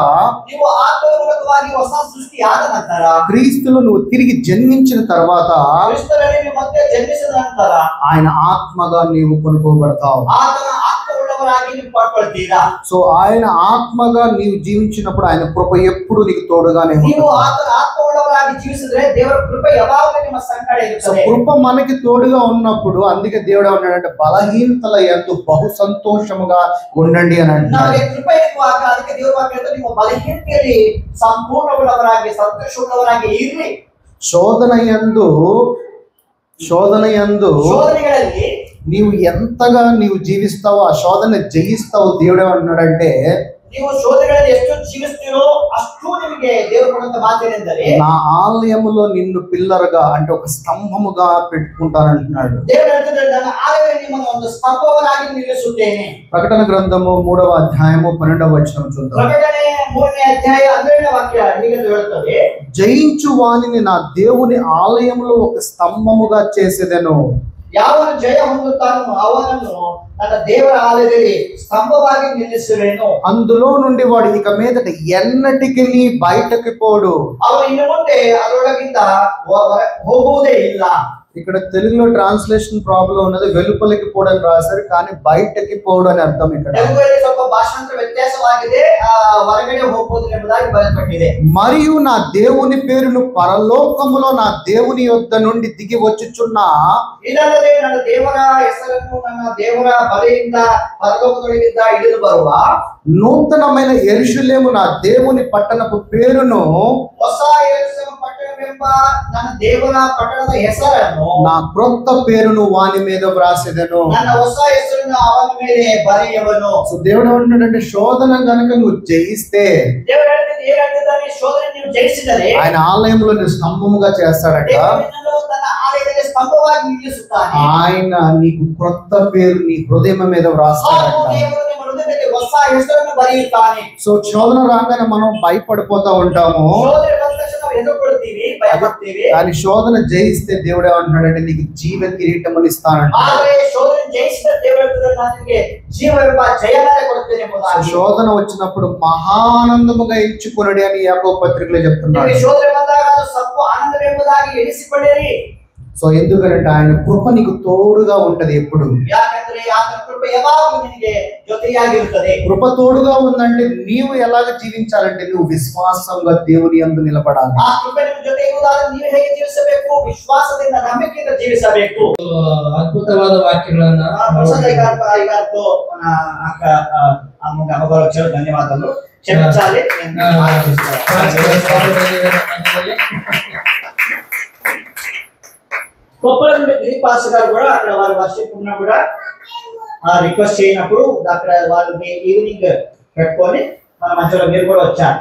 ನೀವು ಆತ್ಮದ ಮೂಲಕವಾಗಿ ಹೊಸ ಸೃಷ್ಟಿ ಆದ ನಂತರ, క్రీస్తులో నువ్వు తిరిగి జన్మించిన తర్వాత, ಕ್ರಿಸ್ತನಲ್ಲಿ ನೀವು ಮತ್ತೆ ಜನ್ಮಿಸಿದ ನಂತರ ఆయన ఆత్మగా నీవు కొనుక్కోబడతావు. ಆತನ ಆತ್ಮವುಳ್ಳವರಾಗಿ ನೀವು ಪಡ್ಕೊಳ್ತೀರಾ. సో ఆయన ఆత్మగా నీవు జీవించినప్పుడు ఆయన కృప ఎప్పుడు నీకు తోడుగానే ఉంటుంది. ನೀವು ಆತನ ಆತ್ಮವುಳ್ಳವರಾಗಿ ಜೀವಿಸಿದ್ರೆ ದೇವರ ಕೃಪೆ ಯಾವಾಗಲೂ ನಿಮ್ಮ ಸಂಗಡ సో ಇರುತ್ತದೆ. కృప మనకి తోడుగా ఉన్నప్పుడు అందుకే దేవుడు ఏమన్నాడంటే బలహీనతల యందు బహు సంతోషముగా ఉండండి అని అంటున్నాడు. ನಮಗೆ ಕೃಪೆ ಇರುವಾಗ ಅದಕ್ಕೆ ದೇವರು ವಾಕ್ಯದಲ್ಲಿ ನಿಮ್ಮ ಬಲಹೀನತೆಯಲ್ಲಿ ಸಂಪೂರ್ಣವುಳ್ಳವರಾಗಿ ಸಂತೋಷವುಳ್ಳವರಾಗಿ ಇರ್ಲಿ. శోధనಗಳಲ್ಲಿ నీవు ఎంతగా నీవు జీవిస్తావో ఆ శోధన జయిస్తావు. దేవుడు ఏమంటున్నాడంటే ನೀವು ಶೋಧನೆಗಳಲ್ಲಿ ಎಷ್ಟು ಜೀವಿಸ್ತೀರೋ ಅಷ್ಟು ನಿಮಗೆ ದೇವರು ಕೊಡುವಂತ ಮಾತೇನೆಂದರೆ, నా ఆలయములో నిన్ను పిల్లరుగా అంటే ఒక స్తంభముగా పెట్టుకుంటానంటున్నాడు. ದೇವರು ಹೇಳ್ತಿದ್ದಾರೆ, ನನ್ನ ಆಲಯದಲ್ಲಿ ನಿಮ್ಮನ್ನು ಒಂದು ಸ್ತಂಭವನ್ನಾಗಿ ನಿಲ್ಲಿಸುತ್ತೇನೆ. ప్రకటన గ్రంథము 3వ అధ్యాయము 12వ వచనం చూద్దాం. ಪ್ರಕಟಣೆ 3ನೇ ಅಧ್ಯಾಯ 12ನೇ ವಾಕ್ಯ ಹೀಗೆ ಹೇಳುತ್ತದೆ, జయించు వానిని నా దేవుని ఆలయములో ఒక స్తంభముగా చేసేదెను. ಯಾವನು ಜಯ ಹೊಂದುತ್ತಾನೋ ಅವನನ್ನು ನನ್ನ ದೇವರ ಆಲಯದಲ್ಲಿ ಸ್ತಂಭವಾಗಿ ನಿಲ್ಲಿಸುವೆನು. అందులో నుండి వాడు ఇక మీదట ఎన్నటికి బయటకి పోడు. ಅವನು ಇನ್ನು ಮುಂದೆ ಅದರೊಳಗಿಂದ ಹೋಗುವುದೇ ಇಲ್ಲ. ఇక్కడ తెలుగులో ట్రాన్స్లేషన్ ప్రాబ్లం ఉన్నది, వెలుపలికి పోవడం రాశారు కానీ బయటకి పోవడం అని అర్థం. ఇక్కడ తెలుగులో ಸ್ವಲ್ಪ ಭಾಷಾಂತರ ವ್ಯತ್ಯಾಸವಾಗಿದೆ, ಹೊರಗಡೆ ಹೋಗುವುದು ಎಂಬುದಾಗಿ ಬರೆಯಲ್ಪಟ್ಟಿದೆ. మరియు నా దేవుని పేరును పరలోకములో నా దేవుని యొద్ద నుండి దిగి వచ్చుచున్న, ಇದಲ್ಲದೆ ನನ್ನ ದೇವರ ಹೆಸರನ್ನು ನನ್ನ ದೇವರ ಬಳಿಯಿಂದ ಪರಲೋಕದೊಳಗಿಂದ ಇಳಿದು ಬರುವ నూతనమైన యెరూషలేము నా దేవుని పట్టణపు పేరును, ಹೊಸ ಯೆರೂಸಲೇಮ್ పట్టణವೆంబ ನನ್ನ ದೇವರ పట్టಣದ ಹೆಸರನ್ನು, నా క్రొత్త పేరును వాని మీద వ్రాసెదను. ನನ್ನ ಹೊಸ ಹೆಸರನ್ನು ಅವನ ಮೇಲೆ ಬರೆಯುವನು. సో దేవుడు ఏమంటున్నాడంటే శోధన గనుక నువ్వు జయిస్తే, ದೇವರು ಹೇಳ್ತಿದ್ದಾನೆ, ಶೋಧನೆ ನೀವು ಜಯಿಸಿದರೆ ఆయన ఆలయంలో నువ్వు స్తంభముగా చేస్తాడట. ತನ್ನ ಆಲಯದಲ್ಲಿ ಸ್ತಂಭವಾಗಿ ನಿಲ್ಲಿಸುತ್ತಾನೆ. ఆయన నీకు క్రొత్త పేరు నీ హృదయం మీద వ్రాస్తాడట. ದೇವರು ನಿಮ್ಮ ಹೃದಯದಲ್ಲಿ ಹೆಸರನ್ನು ಬರೆಯುತ್ತಾನೆ. సో శోధన రాగానే మనం భయపడిపోతా ఉంటాము. ಶೋಧನೆ ಬಂದ ತಕ್ಷಣ ನಾವು ಹೆದರ್ಕೊಳ್ತೀವಿ, ಭಯಪಡ್ತೀವಿ. కానీ శోధన జయిస్తే దేవుడు ఏమంటున్నాడంటే నీకు జీవ కిరీటమును ఇస్తానంట. ಆದರೆ ಶೋಧನೆ ಜಯಿಸಿದ ದೇವರು ನನಗೆ ಜೀವವೆಂಬ ಜಯಮಾಲೆ ಕೊಡುತ್ತೇನೆ ಎಂಬುದಾಗಿ. శోధన వచ్చినప్పుడు మహానందముగా ఎంచుకొనడి అని యాకోబు పత్రికలో చెప్తున్నాడు. ನಿಮಗೆ ಶೋಧನೆ ಬಂದಾಗ ಅದು ಸ್ವಲ್ಪ ಆನಂದವೆಂಬುದಾಗಿ ಎಣಿಸಿಕೊಳ್ಳಿರಿ. సో ఎందుకంటే ఆయన కృప నీకు తోడుగా ఉంటది ఎప్పుడు. ಯಾಕಂದ್ರೆ ಆತನ ಕೃಪೆ ಯಾವಾಗಲೂ ನಿನಗೆ ಜೊತೆಯಾಗಿರುತ್ತದೆ. కృప తోడుగా ఉందంటే నీవు ఎలాగ జీవించాలంటే నువ్వు విశ్వాసంగా దేవుని యందు నిలబడాలి. ಆ ಕೃಪೆ ನಿಮ್ಮ ಜೊತೆ ಇರುವುದಾದರೆ ನೀವು ಹೇಗೆ ಜೀವಿಸಬೇಕು? ವಿಶ್ವಾಸದಿಂದ, ನಂಬಿಕೆಯಿಂದ ಜೀವಿಸಬೇಕು. ಅದ್ಭುತವಾದ ವಾಕ್ಯಗಳನ್ನ ధన్యవాదాలు. క్షమించాలి. కొప్పల నుండి గిరిపాస్ గారు కూడా అక్కడ వారు వర్షిప్ ఉన్నా కూడా రిక్వెస్ట్ చేయనప్పుడు అక్కడ వాళ్ళు ఈవినింగ్ పెట్టుకొని మన మధ్యలో మీరు కూడా వచ్చారు.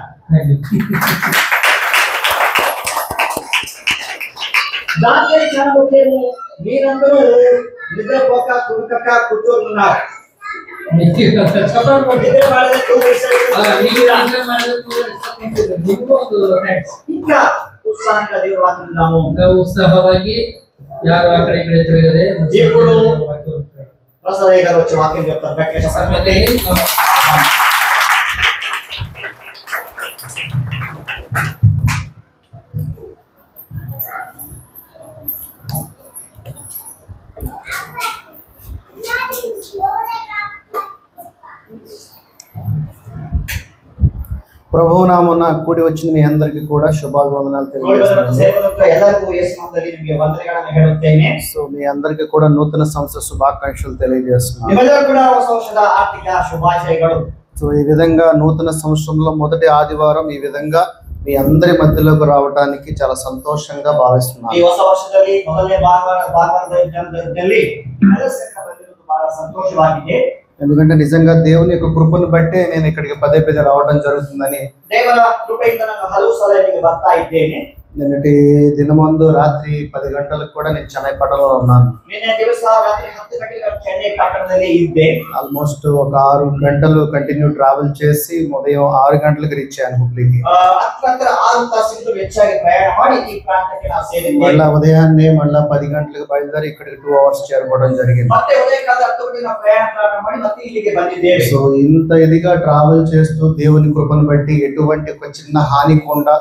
దాని ముఖ్యము మీరందరూ నిద్రపోక కుడుకక కూర్చొని ఉన్నారు. ఇంకా ఉత్సాహంగా దేవుడు ಉತ್ಸಾಹವಾಗಿ ಯಾರು ಆ ಕಡೆ ಈ ಕಡೆ ತಿರುಗದೆ ఇప్పుడు ప్రసాదయ్య గారు వచ్చి వాక్యం చెప్తారు. ప్రభువు నామమున కూడి వచ్చిన మీ అందరికీ కూడా శుభాభివందనాలు తెలియజేస్తున్నాను. సో మీ అందరికీ కూడా నూతన సంవత్సర శుభాకాంక్షలు తెలియజేస్తున్నాను. సో ఈ విధంగా నూతన సంవత్సరంలో మొదటి ఆదివారం ఈ విధంగా మీ అందరి మధ్యలోకి రావడానికి చాలా సంతోషంగా భావిస్తున్నాను. ఎందుకంటే నిజంగా దేవుని యొక్క కృపను బట్టే నేను ఇక్కడికి పదే పదే రావడం జరుగుతుందని. నిన్నటి దినమందు రాత్రి 10 గంటలకు కూడా నేను చెన్నై పట్టణంలో ఉన్నాను. ఆల్మోస్ట్ ఒక 6 గంటలు కంటిన్యూ ట్రావెల్ చేసి ఉదయం 6 గంటలకు రీచ్ అయ్యాను హుబ్లీకి. మళ్ళా ఉదయాన్నే మళ్ళా 10 గంటలకు బయలుదేరి ఇక్కడికి 2 అవర్స్ చేరుకోవడం జరిగింది. సో ఇంత ఇదిగా ట్రావెల్ చేస్తూ దేవుని కృపను బట్టి ఎటువంటి ఒక చిన్న హాని కూడా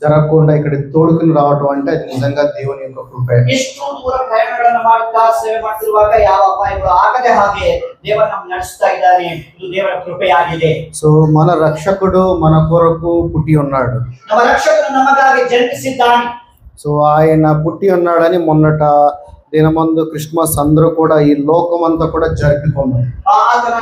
జరగకుండా ఇక్కడ తోడుకుని రావడం అంటే అది నిజంగా దేవుని యొక్క కృపే. ಇಷ್ಟು ದೂರ ಪ್ರಯಾಣಗಳನ್ನು ಮಾಡುತ್ತಾ ಸೇವೆ ಮಾಡ್ತಿರುವಾಗ ಯಾವ ಅಪಾಯಗಳು ಆಗದೆ ಹಾಗೆ ದೇವರು ನಮ್ಮನ್ನು ನಡೆಸ್ತಾ ಇದ್ದಾನೆ. ಇದು ದೇವರ ಕೃಪೆಯಾಗಿದೆ. సో మన రక్షకుడు మన కొరకు పుట్టి ఉన్నాడు. ನಮ್ಮ ರಕ್ಷಕನು ನಮಗಾಗಿ ಜನ್ಮಿಸಿದ್ದಾನೆ. సో ఆయన పుట్టి ఉన్నాడని మొన్నట దినమందు క్రిస్మస్ అందరూ కూడా ఈ లోకం అంతా కూడా జరుపుకున్నారు. ಆತನ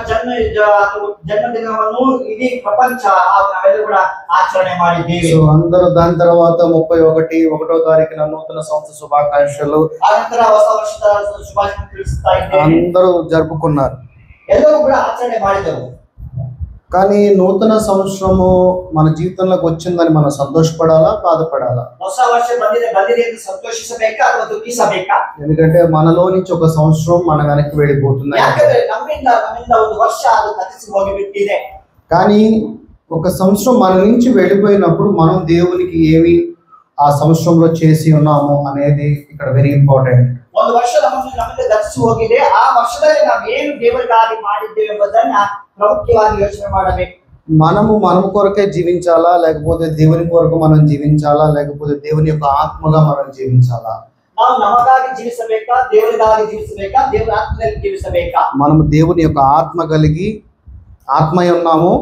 ಜನ್ಮದಿನವನ್ನು ಇಡೀ ಪ್ರಪಂಚ ನಾವೆಲ್ಲರೂ ಕೂಡ ಆಚರಣೆ ಮಾಡಿದ್ದೇವೆ. సో అందరూ దాని తర్వాత 31వ తారీఖున నూతన సంవత్సర శుభాకాంక్షలు అనంతర ಹೊಸ ವರ್ಷದ ಶುಭಾಶಯಗಳನ್ನು ತಿಳಿಸುತ್ತಾ ಇದ್ದೇವೆ. అందరూ జరుపుకున్నారు. ಎಲ್ಲರೂ ಕೂಡ ಆಚರಣೆ ಮಾಡಿದರು. కానీ నూతన సంవత్సరము మన జీవితంలోకి వచ్చిందని మనం సంతోషపడాలా, బాధపడాలా? ಹೊಸ ವರ್ಷ ಬಂದಿದೆ ಎಂದು ಸಂತೋಷಿಸಬೇಕಾ ಅಥವಾ ದುಃಖಿಸಬೇಕಾ? ఎందుకంటే మనలో నుంచి ఒక సంవత్సరం మన వెనక్కి వెళ్ళిపోతుంది. ಯಾಕಂದ್ರೆ ನಮ್ಮಿಂದ ಒಂದು ವರ್ಷ ಅದು ಕತ್ತಿಸಿ ಹೋಗಿಬಿಟ್ಟಿದೆ. కానీ ఒక సంవత్సరం మన నుంచి వెళ్ళిపోయినప్పుడు మనం దేవునికి ఏమి ఆ సంవత్సరంలో చేసి ఉన్నాము అనేది ఇక్కడ వెరీ ఇంపార్టెంట్. ಒಂದು ವರ್ಷ ನಮ್ಮಿಂದ ಗತಿಸಿ ಹೋಗಿದೆ. ಆ ವರ್ಷದಲ್ಲಿ ನಾವು ಏನು ದೇವರಿಗಾಗಿ ಮಾಡಿದ್ದೇವೆ ಎಂಬುದನ್ನ ಪ್ರಮುಖವಾಗಿ ಯೋಚನೆ ಮಾಡಬೇಕು. మనము కొరకే జీవించాలా, లేకపోతే దేవుని కొరకు మనం జీవించాలా, లేకపోతే దేవుని యొక్క ఆత్మగా మనం జీవించాలా? ನಾವು ನಮಗಾಗಿ ಜೀವಿಸಬೇಕಾ, ದೇವರಿಗಾಗಿ ಜೀವಿಸಬೇಕಾ, ದೇವರ ಆತ್ಮದಲ್ಲಿ ಜೀವಿಸಬೇಕಾ? మనము దేవుని యొక్క ఆత్మ కలిగి ఆత్మై ఉన్నాము.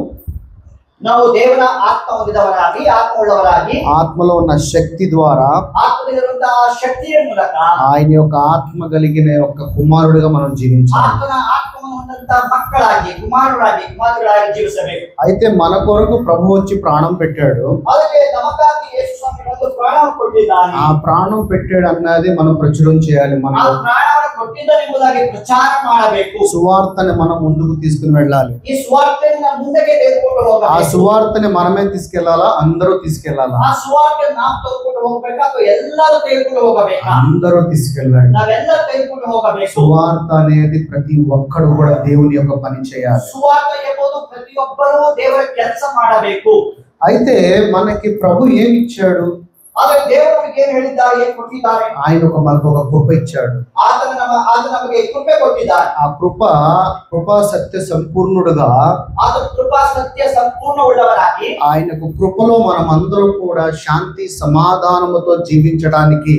ನಾವು ದೇವರ ಆತ್ಮ ಹೊಂದಿದವರಾಗಿ, ಆತ್ಮವುಳ್ಳವರಾಗಿ, ఆత్మలో ఉన్న శక్తి ద్వారా, ಆತ್ಮದಲ್ಲಿರುವಂತಹ ಶಕ್ತಿಯ ಮೂಲಕ ఆయన యొక్క ఆత్మ కలిగిన యొక్క కుమారుడిగా మనం జీవించాలి. ಆತ್ಮನ ಆತ್ಮವನ್ನು ಹೊಂದಂತಹ ಮಕ್ಕಳಾಗಿ, ಕುಮಾರರಾಗಿ ಜೀವಿಸಬೇಕು. అయితే మన కొరకు ప్రభు వచ్చి ప్రాణం పెట్టాడు. ಅದಕ್ಕೆ ನಮಗಾಗಿ ಯೇಸು ಸ್ವಾಮಿ ಒಂದು ಪ್ರಾಣವನ್ನು ಕೊಟ್ಟಿದ್ದಾನೆ. ఆ ప్రాణం పెట్టాడు అన్నది మనం ప్రచురం చేయాలి. మనం ಆ ಪ್ರಾಣವನ್ನು ಕೊಟ್ಟಿದ್ದಾನೆ ಎಂಬುದಾಗಿ ಪ್ರಚಾರ ಮಾಡಬೇಕು. సువార్తని మనం ముందుకు తీసుకుని వెళ్ళాలి. ಈ ಸುವಾರ್ತೆಯನ್ನು ಮುಂದಕ್ಕೆ ತೆಗೆದುಕೊಂಡು ಹೋಗಬೇಕು. ఆ సువార్తని మనమే తీసుకెళ్లాలా, అందరూ తీసుకెళ్లాలా? ಆ ಸುವಾರ್ತೆಯನ್ನು ನಾವು ತೆಗೆದುಕೊಂಡು ಹೋಗಬೇಕಾ ಅಥವಾ ಎಲ್ಲರೂ ತೆಗೆದುಕೊಂಡು ಹೋಗಬೇಕಾ? అందరూ తీసుకెళ్ళాలి. ನಾವೆಲ್ಲರೂ ತೆಗೆದುಕೊಂಡು ಹೋಗಬೇಕು. సువార్త అనేది ప్రతి ఒక్కడు కూడా కూడా దేవుని యొక్క పని చేయాలి. ಸುವಾರ್ತ ಎಂಬುದು ಪ್ರತಿಯೊಬ್ಬರೂ ದೇವರ ಕೆಲಸ ಮಾಡಬೇಕು. అయితే మనకి ప్రభు ఏమి ఇచ్చాడు? ಆದರೆ ದೇವರು ನಮಗೆ ಏನು ಹೇಳಿದ್ದಾರೆ, ಏನು ಕೊಟ್ಟಿದ್ದಾರೆ? ఆయన మనకు ఒక కృప ఇచ్చాడు. ಆತ ನಮಗೆ ಕೃಪೆ ಕೊಟ್ಟಿದ್ದಾರೆ. ఆ కృప సత్య సంపూర్ణుడుగా, ಆತ ಕೃಪಾ ಸತ್ಯ ಸಂಪೂರ್ಣ ಉಳ್ಳವರಾಗಿ, ఆయనకు కృపలో మనం అందరం కూడా శాంతి సమాధానముతో జీవించడానికి,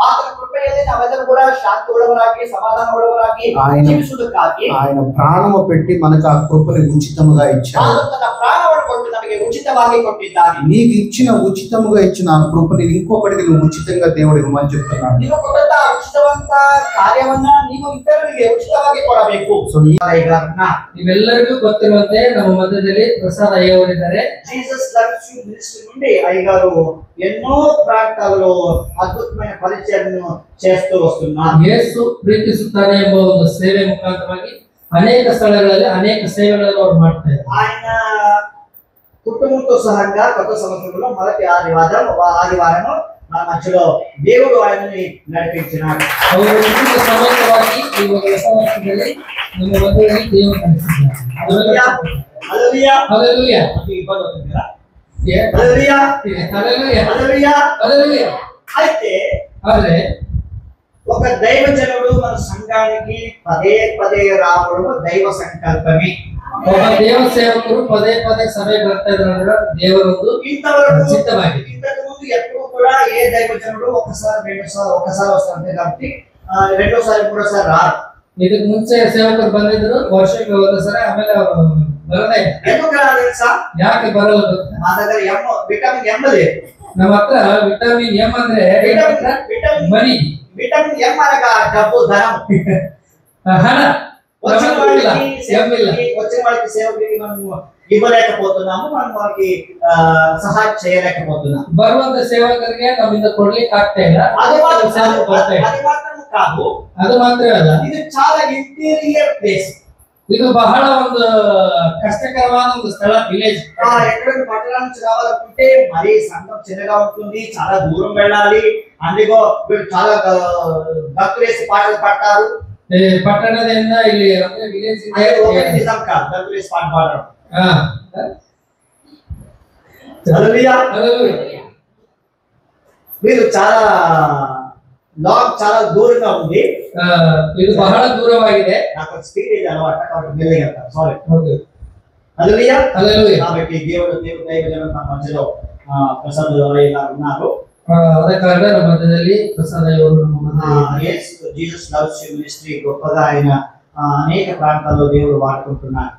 ಆತನ ಕೃಪೆಯಲ್ಲಿ ನಾವೆಲ್ಲರೂ ಕೂಡ ಶಾಂತಿ ಉಳ್ಳವರಾಗಿ, ಸಮಾಧಾನ ಉಳ್ಳವರಾಗಿ ಜೀವಿಸುವುದಕ್ಕಾಗಿ ఆయన ప్రాణము పెట్టి మనకు ఆ కృపని ఉచితముగా ఇచ్చాడు. ಆತ ತನ್ನ ಪ್ರಾಣವನ್ನು ಕೊಟ್ಟು ನಮಗೆ ಉಚಿತವಾಗಿ ಕೊಟ್ಟಿದ್ದಾನೆ. నీకు ఇచ్చిన ఉచితముగా ఇచ్చిన ఆ కృపని ఇంకొకటికి నువ్వు ఉచితంగా దేవుడు ఇవ్వమని చెప్తున్నాడు. ನೀವು ಕೊಟ್ಟಂತ ಉಚಿತವಂತ ಕಾರ್ಯವನ್ನ ನೀವು ಇತರರಿಗೆ ಉಚಿತವಾಗಿ ಕೊಡಬೇಕು. సో ಇವೆಲ್ಲರಿಗೂ ಗೊತ್ತಿರುವಂತೆ ನಮ್ಮ ಮಧ್ಯದಲ್ಲಿ ಪ್ರಸಾದ್ ಅಯ್ಯವರಿದ್ದಾರೆ. జీసస్ లవ్స్ యు మినిస్ట్రీ నుండి అయ్యగారు ఎన్నో ప్రాంతాలలో అద్భుతమైన పరిచర్యను చేస్తూ వస్తున్నారు. ಯೇಸು ಪ್ರೀತಿಸುತ್ತಾನೆ ಎಂಬ ಒಂದು ಸೇವೆ ಮುಖಾಂತರವಾಗಿ ಅನೇಕ ಸ್ಥಳಗಳಲ್ಲಿ ಅನೇಕ ಸೇವೆಗಳನ್ನು ಅವರು ಮಾಡ್ತಾ ಇದ್ದಾರೆ. ఆయన కుటుంబంతో సహా కొత్త సంవత్సరంలో మొదటి ఆదివారం మన మధ్యలో దేవుడు ఆయనని నడిపించినాడు. ಅವರು ಕುಟುಂಬ ಸಮೇತವಾಗಿ ಈ ಒಂದು ಹೊಸ ವರ್ಷದಲ್ಲಿ ನಮ್ಮ ಮಧ್ಯದಲ್ಲಿ ದೇವರು ನಡೆಸಿದ್ದಾರೆ. హల్లెలూయా హల్లెలూయా. మనకి ఇబ్బంది అవుతుంది కదా. హల్లెలూయా. హల్లెలూయా హల్లెలూయా. హల్లెలూయా. అయితే ಆದರೆ ఒక దైవజనుడు మన సంఘానికి పదే పదే రావడం దైవ సంకల్పమే. ಒಬ್ಬ ದೇವ ಸೇವಕರು ಪದೇ ಪದೇ ಸಭೆಗೆ ಬರ್ತಾ ಇದ್ದಾರೆ, ದೇವರೊಂದು ಚಿತ್ತವಾಗಿದೆ. ఇంతకు ముందు ఎప్పుడు కూడా ఏ దైవజనుడు ఒకసారి వస్తారు కాబట్టి రెండోసారి మూడోసారి రారు. ಇದಕ್ಕೆ ಮುಂಚೆ ಸೇವಕರು ಬಂದಿದ್ರು, ವರ್ಷಕ್ಕೆ ಒಂದು ಸರಿ, ಆಮೇಲೆ ಅವರು ಬರದೇ ಇಲ್ಲ. ఎందుకు రాదు తెలుసా? ಯಾಕೆ ಬರಲ್ಲ ಗೊತ್ತಾ? మా దగ్గర విటమిన్ ఎం లేదు. ನಮ್ಮ ಹತ್ರ ವಿಟಮಿನ್ ಎಂ ಅಂದ್ರೆ ಮನಿ. విటమిన్ ఎం అనగా డబ్బు, ధనం. ಹಣ. వచ్చిన వాళ్ళకి సేవకులకి మనం ఇవ్వలేకపోతున్నాము, మనం వాళ్ళకి సహాయం చేయలేకపోతున్నాము. ಬರುವಂತ ಸೇವಕರಿಗೆ ನಮ್ಮಿಂದ ಕೊಡ್ಲಿಕ್ಕೆ ಆಗ್ತಾ ಇಲ್ಲ. అది మాత్రం కాదు, ಅದು ಮಾತ್ರ ಅಲ್ಲ, ఇది చాలా ఇంటీరియర్ ప్లేస్. ಇದು ಬಹಳ ಒಂದು కష్టకరమైన ಒಂದು ಸ್ಥಳ, విలేజ్. ఎక్కడికి పట్టణం నుంచి రావాలనుకుంటే మరి సంఘం చిన్నగా ఉంటుంది, చాలా దూరం వెళ్ళాలి. అందుకో వీళ్ళు చాలా భక్తులు వేసి పాటలు పట్టారు. పట్టణದಿಂದ ಇಲ್ಲಿ ಅಂದ್ರೆ ವಿಲೇಜ್ నిజం కాదు, భక్తులు వేసి పాట పాడరు. మీరు చాలా చాలా దూరంగా ఉంది, ಇದು ಬಹಳ ದೂರವಾಗಿದೆ. నాకు స్పీడ్ ఇది అలవాటు కాబట్టి మెల్లగా వెళ్తాను. సారీ. హల్లెలూయా. హల్లెలూయా. కాబట్టి దేవుడు దైవజనుడు మన మధ్యలో ప్రసాద్ ఇలా ఉన్నారు. ಅದ ಕಾರಣ ನಮ್ಮ ಮಧ್ಯದಲ್ಲಿ ಪ್ರಸಾದ ಅವರು ನಮ್ಮ ಮಧ್ಯದಲ್ಲಿ జీసస్ లవ్స్ యు మినిస్ట్రీ గొప్పగా ఆయన అనేక ప్రాంతాల్లో దేవుడు వాడుకుంటున్నారు.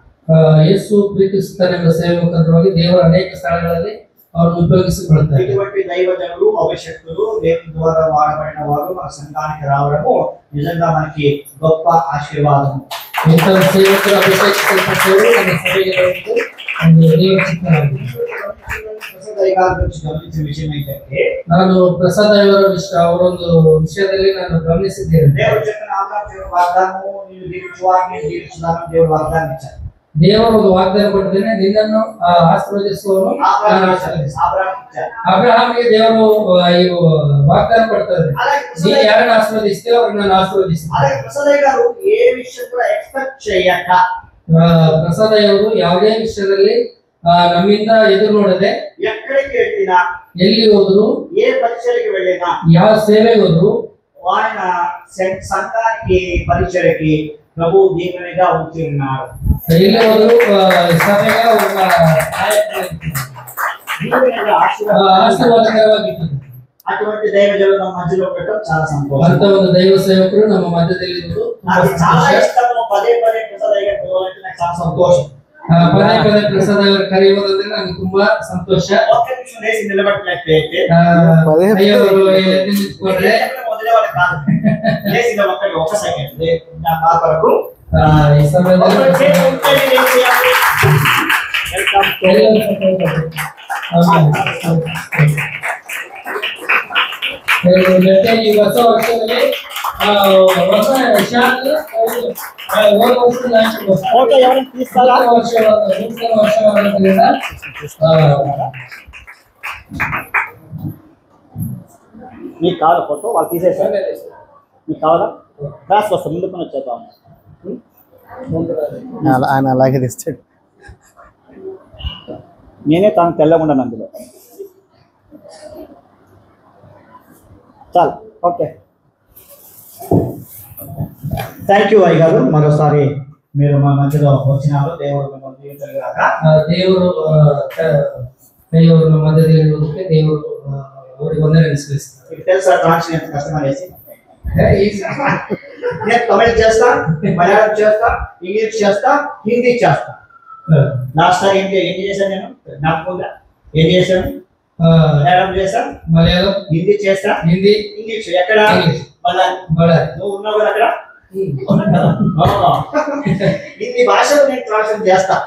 ಯೇಸು ಪ್ರೀತಿಸುತ್ತಾನೆ ಎಂಬ ಸೇವೆ ಮುಖಾಂತರವಾಗಿ ದೇವರು ಅನೇಕ ಸ್ಥಳಗಳಲ್ಲಿ ಅವರನ್ನು ಉಪಯೋಗಿಸಿಕೊಳ್ಳುತ್ತಾರೆ. ఇటువంటి దైవజనులు అభిషక్తులు దేవుని ద్వారా వాడబడిన వారు మన సంఘానికి రావడము నిజంగా మనకి గొప్ప ఆశీర్వాదం. ఇంత సేవకులు అభిషేకించబడ్డವರು మన సభకి వచ్చి దేవుని చిత్తాన్ని గమనించిన విషయం ఏంటంటే, ನಾನು ಪ್ರಸಾದ ಅವರೊಂದು ವಿಷಯದಲ್ಲಿ ನಾನು ಗಮನಿಸಿದ್ದೇನೆ. దేవుడు చెప్పిన వాగ్దానము ನೀನು దీవించువాని నేను దీవించుదాను దేవుడు వాగ్దానం ఇచ్చాడు. ದೇವರು ಒಂದು ವಾಗ್ದಾನ ಕೊಟ್ಟಿದ್ದೇನೆ, ನಿನ್ನನ್ನು ಆಶೀರ್ವದಿಸುವನು. ಅಬ್ರಹಾಮಿಗೆ ದೇವರು ವಾಗ್ದಾನ ಕೊಡ್ತಾರೆ, ನೀನು ಯಾರನ್ನು ಆಶೀರ್ವದಿಸ್ತೀಯೋ ಅವ್ರನ್ನ ನಾನು ಆಶೀರ್ವದಿಸ್ತೀನಿ. ಪ್ರಸಾದಯ್ಯ గారు ఏ విషయం కూడా ఎక్స్పెక్ట్ చేయక, ಪ್ರಸಾದಯ್ಯ ಅವರು ಯಾವುದೇ ವಿಷಯದಲ್ಲಿ ನಮ್ಮಿಂದ ಎದುರು ನೋಡದೆ, ఎక్కడికి వెళ్ళినా, ಎಲ್ಲಿ ಹೋದ್ರು, ఏ పరిచర్యకి వెళ్ళినా, ಯಾವ ಸೇವೆಗೆ ಹೋದ್ರು ఆయన సంఘానికి పరిచర్యకి ప్రభు దీవెనగా ఉంచి ఉన్నారు. ಎಲ್ಲಿ ಹೋದ್ರು ಸಭೆಗೆ ಆಶೀರ್ವಾದಕರವಾಗಿತ್ತು. అటువంటి దైవజనులు ನಮ್ಮ మధ్యలో ఉండటం చాలా సంతోషం. ಅಂತ ಒಂದು ದೈವ ಸೇವಕರು ನಮ್ಮ ಮಧ್ಯದಲ್ಲಿ ಇರುವುದು నాకు చాలా ఇష్టము. పదే పదే ప్రసాదయ్య గారు నాకు చాలా సంతోషం. ಪದೇ ಪದೇ ಪ್ರಸಾದ ಅವರು ಕರೆಯುವುದಂದ್ರೆ ನನಗೆ ತುಂಬಾ ಸಂತೋಷ. ఒక్క నిమిషం లేచి నిలబడలేకపోతే ನಿಂತ್ಕೊಂಡ್ರೆ మొదలే వాళ్ళ కాదు, లేచి నిలబడి ఒక్క సెకండ్ నా కొరకు ಈ ಸಮಯದಲ್ಲಿ ಈ ಹೊಸ ವರ್ಷದಲ್ಲಿ ಹೊಸ ಶಾಲೆ ವರ್ಷವಾದ್ರಿಂದ మీకు కావాలి ఫోటో వాళ్ళు తీసేసారు. మీకు కావాలా క్లాస్ వస్తాం, ముందుకొని వచ్చేద్దాం. ఆయన అలాగే తెస్తాడు. నేనే తాను తెల్లగుండాను అందులో. చాలు, ఓకే. థ్యాంక్ యూ అయ్య గారు, మరోసారి మీరు మా మధ్యలో వచ్చినారు. దేవుడు మిమ్మల్ని దీవించుగాక. దేవుడు మధ్య దేవుడు వందనాలు స్వీకరిస్తారు. మీకు తెలుసా ట్రాన్స్లేషన్ ఎంత కష్టమనేసి? నేను తమిళ చేస్తా, మలయాళం చేస్తా, ఇంగ్లీష్ చేస్తా, హిందీ చేస్తా. లాస్ట్ టైం ఏం చేశాను నేను నాకు ఏం చేశాను? మలయాళం చేస్తా, మలయాళం, హిందీ చేస్తా, హిందీ, ఇంగ్లీష్. ఎక్కడ? నువ్వు ఉన్నావు కదా అక్కడ. ఇన్ని భాషలు నేను ట్రాన్స్లేట్ చేస్తా.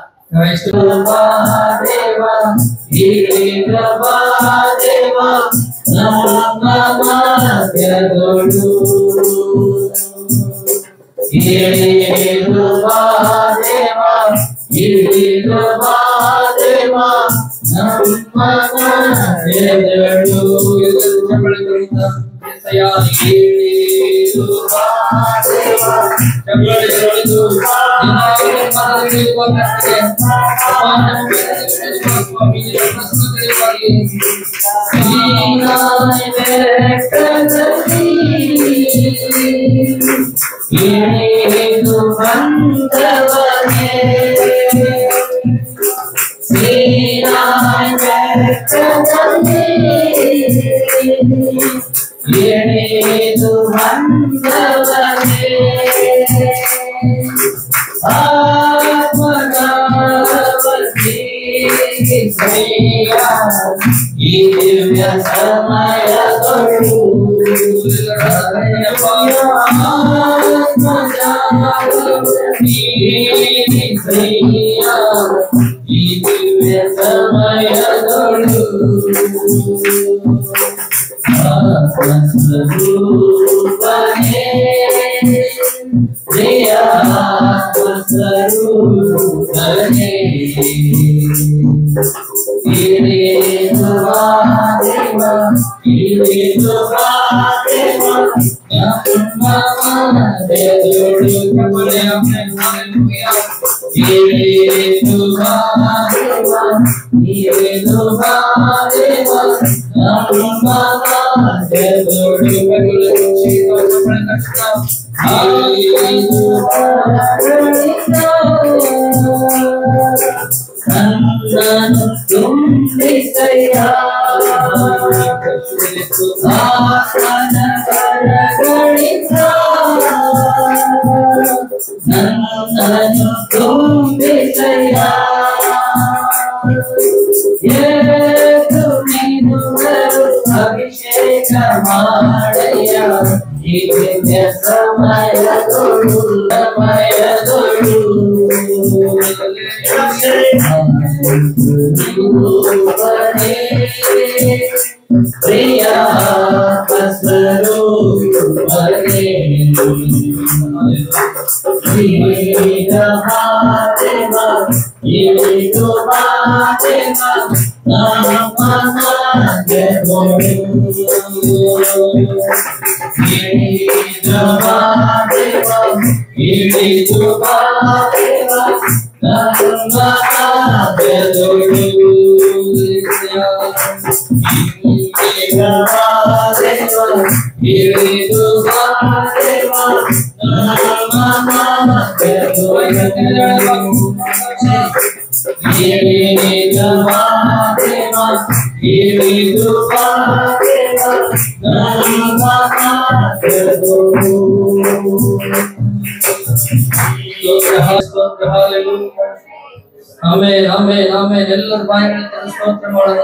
ಎಲ್ಲರ ಬಾಯಿಗಳಿಂದ ಸ್ತೋತ್ರ ಮಾಡೋಣ.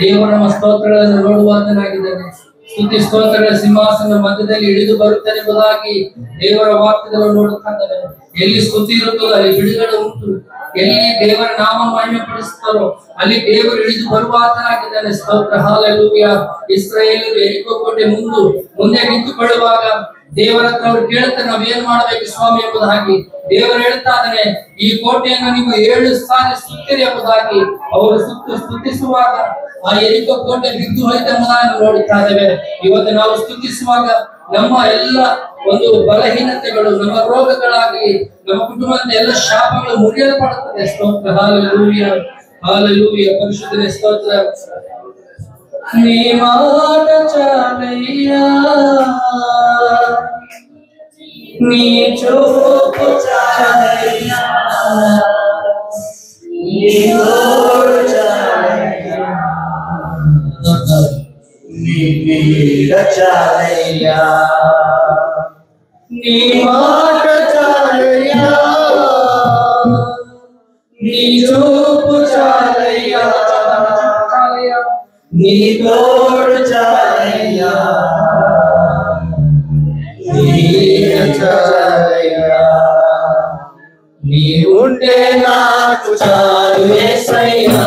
ದೇವರ ನಮ್ಮ ಸ್ತೋತ್ರಗಳನ್ನು ನೋಡುವಾತನಾಗಿದ್ದಾನೆ. ಸ್ತುತಿ ಸ್ತೋತ್ರಗಳ ಸಿಂಹಾಸನ ಮಧ್ಯದಲ್ಲಿ ಇಳಿದು ಬರುತ್ತಾನೆಂಬುದಾಗಿ ದೇವರ ವಾಕ್ಯದಲ್ಲಿ ನೋಡುತ್ತಾನೆ. ಎಲ್ಲಿ ಸ್ತುತಿ ಇರುತ್ತದೋ ಅಲ್ಲಿ ಬಿಡುಗಡೆ ಉಂಟು. ಎಲ್ಲಿ ದೇವರ ನಾಮ ಮಹಿಮೆ ಪಡಿಸುತ್ತಾರೋ ಅಲ್ಲಿ ದೇವರು ಇಳಿದು ಬರುವಾತನಾಗಿದ್ದಾನೆ. ಸ್ತೋತ್ರ, ಹಾಲೆಲೂಯಾ. ಇಸ್ರಾಯೇಲರು ಯೆರಿಕೋ ಕೋಟೆ ಮುಂದೆ ನಿಂತುಕೊಳ್ಳುವಾಗ ದೇವರ ಹತ್ರ ಅವರು ಕೇಳುತ್ತಾರೆ, ನಾವೇನ್ ಮಾಡ್ಬೇಕು ಸ್ವಾಮಿ ಎಂಬುದಾಗಿ. ದೇವರು ಹೇಳ್ತಾ ಇದ್ದಾನೆ, ಈ ಕೋಟೆಯನ್ನು ನೀವು 7 ಸಾರಿ ಸುತ್ತಿರಿ ಎಂಬುದಾಗಿ. ಅವರು ಸ್ತುತಿಸುವಾಗ ಆ ಯೆರಿಕೋ ಕೋಟೆ ಬಿದ್ದು ಹೋಯ್ತು ಎಂಬುದಾಗಿ ನೋಡುತ್ತಾ ಇದ್ದೇವೆ. ಇವತ್ತು ನಾವು ಸ್ತುತಿಸುವಾಗ ನಮ್ಮ ಎಲ್ಲ ಒಂದು ಬಲಹೀನತೆಗಳು, ನಮ್ಮ ರೋಗಗಳಾಗಿ ನಮ್ಮ ಕುಟುಂಬದ ಎಲ್ಲ ಶಾಪಗಳು ಮುರಿಯಲ್ಪಡುತ್ತದೆ. ಸ್ತೋತ್ರ. Hallelujah, hallelujah. ಪರಿಶುದ್ಧನೇ ಸ್ತೋತ್ರ. నీ మాట చాలయ్యా, నీ చూపు చాలయ్యా, నీ తోడు చాలయ్యా, నీ నీడ చాలయ్యా, నీ మాట చాలయ్యా, నీ చూపు చాలయ్యా, నీ తోడు చాలయ్యా, నీ చాలయ్యా, నీ ఉంటే నాకు చాలు యేసయ్యా.